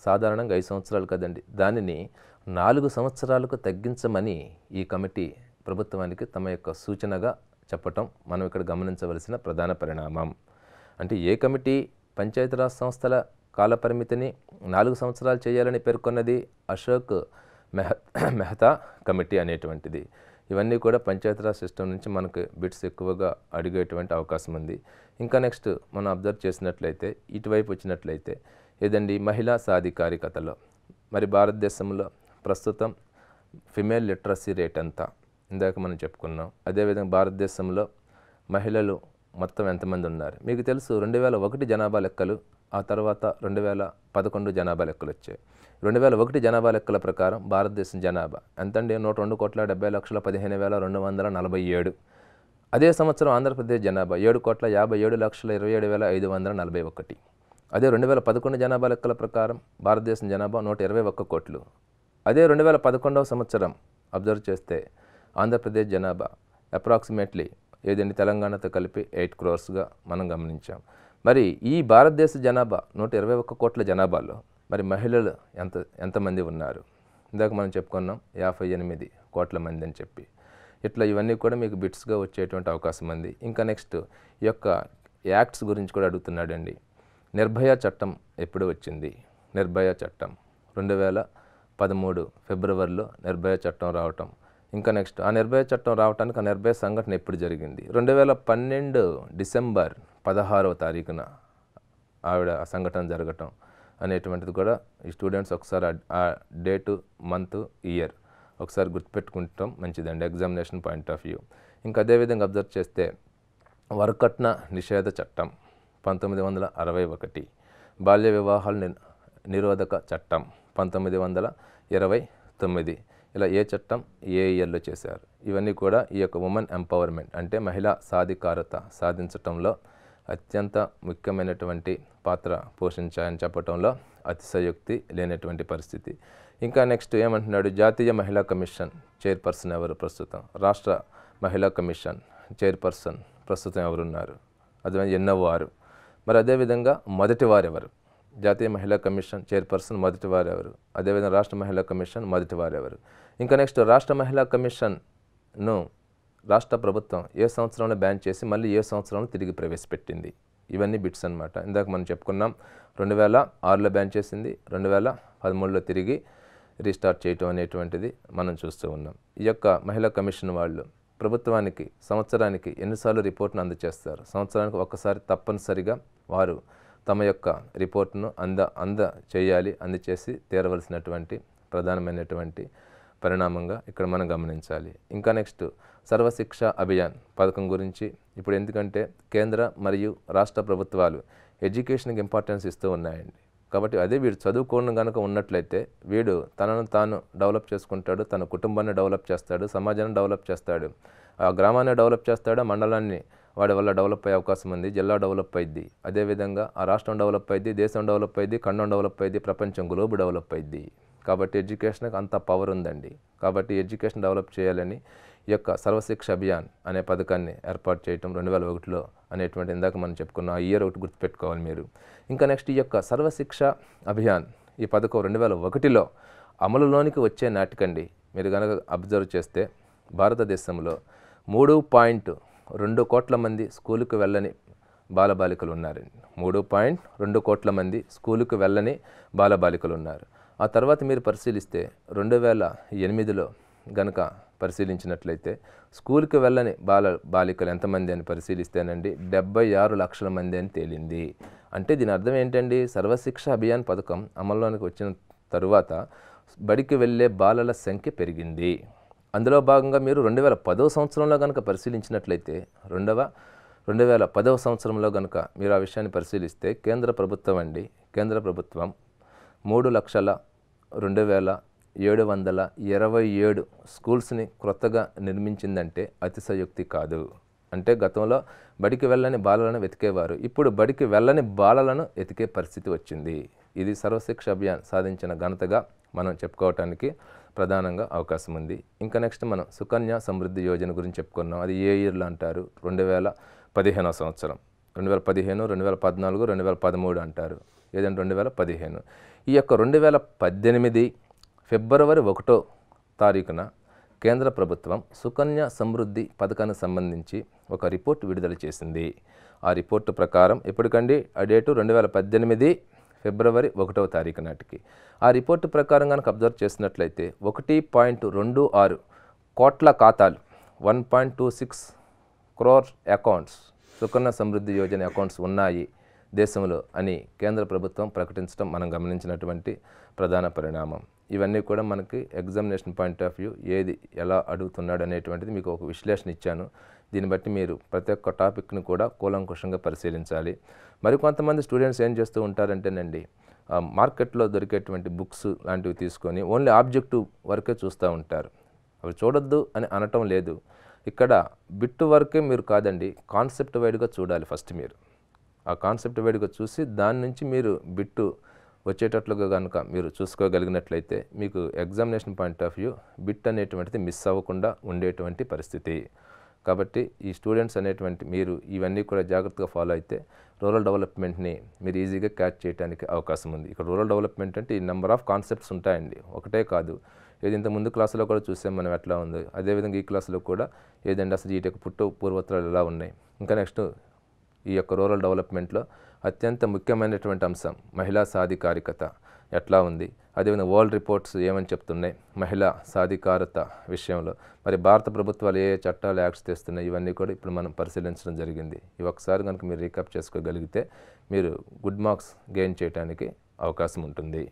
సాధారణంగా 5 సంవత్సరాలు కదండి, దానిని 4 సంవత్సరాలకు తగ్గించమని ఈ కమిటీ ప్రభుత్వానికి తమ యొక్క సూచనగా చెప్పటం మనం ఇక్కడ గమనించవలసిన ప్రధాన పరిణామం. అంటే ఏ కమిటీ పంచాయతీరాజ్ సంస్థల కాల పరిమితిని 4 సంవత్సరాలు చేయాలని పేర్కొన్నది? అశోక్ మెహతా కమిటీ అనేటువంటిది. ఇవన్నీ కూడా పంచాయతీరాజ్ సిస్టమ్ నుంచి మనకు బిట్స్ ఎక్కువగా అడిగేటువంటి అవకాశం ఉంది. ఇంకా నెక్స్ట్ మనం అబ్జర్వ్ చేసినట్లయితే ఇటువైపు వచ్చినట్లయితే ఏదండి, మహిళా సాధికారికతలో మరి భారతదేశంలో ప్రస్తుతం ఫిమేల్ లిటరసీ రేట్ ఎంత? ఇందాక మనం చెప్పుకున్నాం. అదేవిధంగా భారతదేశంలో మహిళలు మొత్తం ఎంతమంది ఉన్నారు? మీకు తెలుసు 2001 జనాభా లెక్కలు, ఆ తర్వాత 2011 జనాభా లెక్కలు వచ్చాయి. 2001 జనాభా లెక్కల ప్రకారం భారతదేశం జనాభా ఎంతండి? 102,70,15,247. అదే సంవత్సరం ఆంధ్రప్రదేశ్ జనాభా 7,57,27,541. అదే 2011 జనాభా లెక్కల ప్రకారం భారతదేశం జనాభా 121 కోట్లు. అదే 2011వ సంవత్సరం అబ్జర్వ్ చేస్తే ఆంధ్రప్రదేశ్ జనాభా అప్రాక్సిమేట్లీ ఏదండి తెలంగాణతో కలిపి 8 crores మనం గమనించాం. మరి ఈ భారతదేశ జనాభా 121 కోట్ల జనాభాలో మరి మహిళలు ఎంతమంది ఉన్నారు? ఇందాక మనం చెప్పుకున్నాం 58 కోట్ల మంది అని చెప్పి. ఇట్లా ఇవన్నీ కూడా మీకు బిట్స్గా వచ్చేటువంటి అవకాశం ఉంది. ఇంకా నెక్స్ట్ ఈ యొక్క యాక్ట్స్ గురించి కూడా అడుగుతున్నాడండి. నిర్భయ చట్టం ఎప్పుడు వచ్చింది? నిర్భయ చట్టం 2013 ఫిబ్రవరిలో నిర్భయ చట్టం రావటం. ఇంకా నెక్స్ట్ ఆ నిర్భయ చట్టం రావడానికి ఆ నిర్భయ సంఘటన ఎప్పుడు జరిగింది? 2012 డిసెంబర్ 16వ తారీఖున ఆవిడ ఆ సంఘటన జరగటం అనేటువంటిది కూడా ఈ స్టూడెంట్స్ ఒకసారి ఆ డేటు, మంత్, ఇయర్ ఒకసారి గుర్తుపెట్టుకుంటాం మంచిదండి ఎగ్జామినేషన్ పాయింట్ ఆఫ్ వ్యూ. ఇంకా అదేవిధంగా అబ్జర్వ్ చేస్తే వరకట్న నిషేధ చట్టం 1961, బాల్య వివాహాల నిరోధక చట్టం 1929. ఇలా ఏ చట్టం ఏ ఇయర్లో చేశారు? ఇవన్నీ కూడా ఈ యొక్క ఉమెన్ ఎంపవర్మెంట్ అంటే మహిళా సాధికారత సాధించటంలో అత్యంత ముఖ్యమైనటువంటి పాత్ర పోషించాయని చెప్పటంలో అతిశయోక్తి లేనటువంటి పరిస్థితి. ఇంకా నెక్స్ట్ ఏమంటున్నాడు? జాతీయ మహిళా కమిషన్ చైర్పర్సన్ ఎవరు ప్రస్తుతం? రాష్ట్ర మహిళా కమిషన్ చైర్పర్సన్ ప్రస్తుతం ఎవరున్నారు? అది ఎన్నోవారు. మరి అదేవిధంగా మొదటి వారు ఎవరు? జాతీయ మహిళా కమిషన్ చైర్పర్సన్ మొదటి వారు ఎవరు? అదేవిధంగా రాష్ట్ర మహిళా కమిషన్ మొదటి వారు ఎవరు? ఇంకా నెక్స్ట్ రాష్ట్ర మహిళా కమిషన్ను రాష్ట్ర ప్రభుత్వం ఏ సంవత్సరంలో బ్యాన్ చేసి మళ్ళీ ఏ సంవత్సరంలో తిరిగి ప్రవేశపెట్టింది? ఇవన్నీ బిట్స్ అనమాట. ఇందాక మనం చెప్పుకున్నాం 2006లో బ్యాన్ చేసింది, 2013లో తిరిగి రీస్టార్ట్ చేయటం అనేటువంటిది మనం చూస్తూ ఉన్నాం. ఈ యొక్క మహిళా కమిషన్ వాళ్ళు ప్రభుత్వానికి సంవత్సరానికి ఎన్నిసార్లు రిపోర్ట్ను అందజేస్తారు? సంవత్సరానికి ఒక్కసారి తప్పనిసరిగా వారు తమ యొక్క రిపోర్ట్ను చేయాలి, అందచేసి తీరవలసినటువంటి ప్రధానమైనటువంటి పరిణామంగా ఇక్కడ మనం గమనించాలి. ఇంకా నెక్స్ట్ సర్వశిక్ష అభియాన్ పథకం గురించి ఇప్పుడు ఎందుకంటే కేంద్ర మరియు రాష్ట్ర ప్రభుత్వాలు ఎడ్యుకేషన్కి ఇంపార్టెన్స్ ఇస్తూ ఉన్నాయండి. కాబట్టి అదే వీడు చదువుకోవడం కనుక ఉన్నట్లయితే వీడు తనను తాను డెవలప్ చేసుకుంటాడు, తన కుటుంబాన్ని డెవలప్ చేస్తాడు, సమాజాన్ని డెవలప్ చేస్తాడు, ఆ గ్రామాన్ని డెవలప్ చేస్తాడు, మండలాన్ని వాడి వల్ల డెవలప్ అయ్యే అవకాశం ఉంది, జిల్లా డెవలప్ అయ్యిద్ది, అదేవిధంగా ఆ రాష్ట్రం డెవలప్ అయ్యిద్ది, దేశం డెవలప్ అయ్యిద్ది, ఖండం డెవలప్ అయ్యిద్ది, ప్రపంచం గ్లోబ్ డెవలప్ అయ్యిద్ది. కాబట్టి ఎడ్యుకేషన్కి అంత పవర్ ఉందండి. కాబట్టి ఎడ్యుకేషన్ డెవలప్ చేయాలని ఈ యొక్క సర్వశిక్ష అభియాన్ అనే పథకాన్ని ఏర్పాటు చేయటం 2001లో అనేటువంటి ఇందాక మనం చెప్పుకున్న ఆ ఇయర్ ఒకటి గుర్తుపెట్టుకోవాలి మీరు. ఇంకా నెక్స్ట్ ఈ యొక్క సర్వశిక్ష అభియాన్ ఈ పథకం 2001లో అమలులోనికి వచ్చే నాటికండి మీరు కనుక అబ్జర్వ్ చేస్తే భారతదేశంలో 3.2 కోట్ల మంది స్కూలుకు వెళ్ళని బాలబాలికలు ఉన్నారండి. 3.2 కోట్ల మంది స్కూలుకు వెళ్ళని బాలబాలికలు ఉన్నారు. ఆ తర్వాత మీరు పరిశీలిస్తే 2008లో గనక పరిశీలించినట్లయితే స్కూల్కి వెళ్ళని బాలికలు ఎంతమంది అని పరిశీలిస్తేనండి 76 లక్షల మంది అని తేలింది. అంటే దీని అర్థం ఏంటండి? సర్వశిక్ష అభియాన్ పథకం అమల్లోనికి వచ్చిన తరువాత బడికి వెళ్ళే బాలల సంఖ్య పెరిగింది. అందులో భాగంగా మీరు 2010వ సంవత్సరంలో కనుక పరిశీలించినట్లయితే 2010వ సంవత్సరంలో కనుక మీరు ఆ విషయాన్ని పరిశీలిస్తే కేంద్ర ప్రభుత్వం 3,02,727 స్కూల్స్ని క్రొత్తగా నిర్మించిందంటే అతిశయోక్తి కాదు. అంటే గతంలో బడికి వెళ్ళని బాలలను వెతికేవారు, ఇప్పుడు బడికి వెళ్ళని బాలలను వెతికే పరిస్థితి వచ్చింది. ఇది సర్వశిక్ష అభియాన్ సాధించిన ఘనతగా మనం చెప్పుకోవటానికి ప్రధానంగా అవకాశం ఉంది. ఇంకా నెక్స్ట్ మనం సుకన్య సమృద్ధి యోజన గురించి చెప్పుకున్నాం. అది ఏ ఇయర్లో అంటారు? 2015వ సంవత్సరం. 2015, 2014, 2013 అంటారు. ఏదంటే 2015. ఈ యొక్క 2018 ఫిబ్రవరి 1వ తారీఖున కేంద్ర ప్రభుత్వం సుకన్య సమృద్ధి పథకానికి సంబంధించి ఒక రిపోర్ట్ విడుదల చేసింది. ఆ రిపోర్టు ప్రకారం ఎప్పటికండి ఆ డేటు 2018 ఫిబ్రవరి 1వ తారీఖు నాటికి. ఆ రిపోర్టు ప్రకారం కనుక అబ్జర్వ్ చేసినట్లయితే 1.26 కోట్ల ఖాతాలు 1.26 crore accounts Sukanya Samriddhi Yojana accounts ఉన్నాయి దేశంలో అని కేంద్ర ప్రభుత్వం ప్రకటించడం మనం గమనించినటువంటి ప్రధాన పరిణామం. ఇవన్నీ కూడా మనకి ఎగ్జామినేషన్ పాయింట్ ఆఫ్ వ్యూ ఏది ఎలా అడుగుతున్నాడు అనేటువంటిది మీకు ఒక విశ్లేషణ ఇచ్చాను. దీన్ని బట్టి మీరు ప్రతి ఒక్క టాపిక్ని కూడా కూలంకుషంగా పరిశీలించాలి. మరికొంతమంది స్టూడెంట్స్ ఏం చేస్తూ ఉంటారంటేనండి మార్కెట్లో దొరికేటువంటి బుక్స్ లాంటివి తీసుకొని ఓన్లీ ఆబ్జెక్టివ్ వరకే చూస్తూ ఉంటారు. అవి చూడొద్దు అని అనటం లేదు. ఇక్కడ బిట్ వరకే మీరు కాదండి, కాన్సెప్ట్ వైడ్గా చూడాలి ఫస్ట్ మీరు. ఆ కాన్సెప్ట్ వైడ్గా చూసి దాని నుంచి మీరు బిట్టు వచ్చేటట్లుగా కనుక మీరు చూసుకోగలిగినట్లయితే మీకు examination point of view bit అనేటువంటిది మిస్ అవ్వకుండా ఉండేటువంటి పరిస్థితి. కాబట్టి ఈ స్టూడెంట్స్ అనేటువంటి మీరు ఇవన్నీ కూడా జాగ్రత్తగా ఫాలో అయితే రూరల్ డెవలప్మెంట్ని మీరు ఈజీగా క్యాచ్ చేయడానికి అవకాశం ఉంది. ఇక్కడ రూరల్ డెవలప్మెంట్ అంటే ఈ నెంబర్ ఆఫ్ కాన్సెప్ట్స్ ఉంటాయండి, ఒకటే కాదు. ఏది ఇంత ముందు క్లాసులో కూడా చూసాం మనం ఎట్లా ఉంది, అదేవిధంగా ఈ క్లాసులో కూడా ఏదంటే అసలు వీటి యొక్క పూర్వోత్తరాలు ఎలా ఉన్నాయి. ఇంకా నెక్స్ట్ ఈ యొక్క రూరల్ డెవలప్మెంట్లో అత్యంత ముఖ్యమైనటువంటి అంశం మహిళా సాధికారికత ఎట్లా ఉంది, అదేవిధంగా వరల్డ్ రిపోర్ట్స్ ఏమని చెప్తున్నాయి మహిళా సాధికారత విషయంలో, మరి భారత ప్రభుత్వాలు ఏ చట్టాలు యాక్ట్స్ తెస్తున్నాయి, ఇవన్నీ కూడా ఇప్పుడు మనం పరిశీలించడం జరిగింది. ఇవి ఒకసారి కనుక మీరు రీకాప్ చేసుకోగలిగితే మీరు గుడ్ మార్క్స్ గెయిన్ చేయడానికి అవకాశం ఉంటుంది.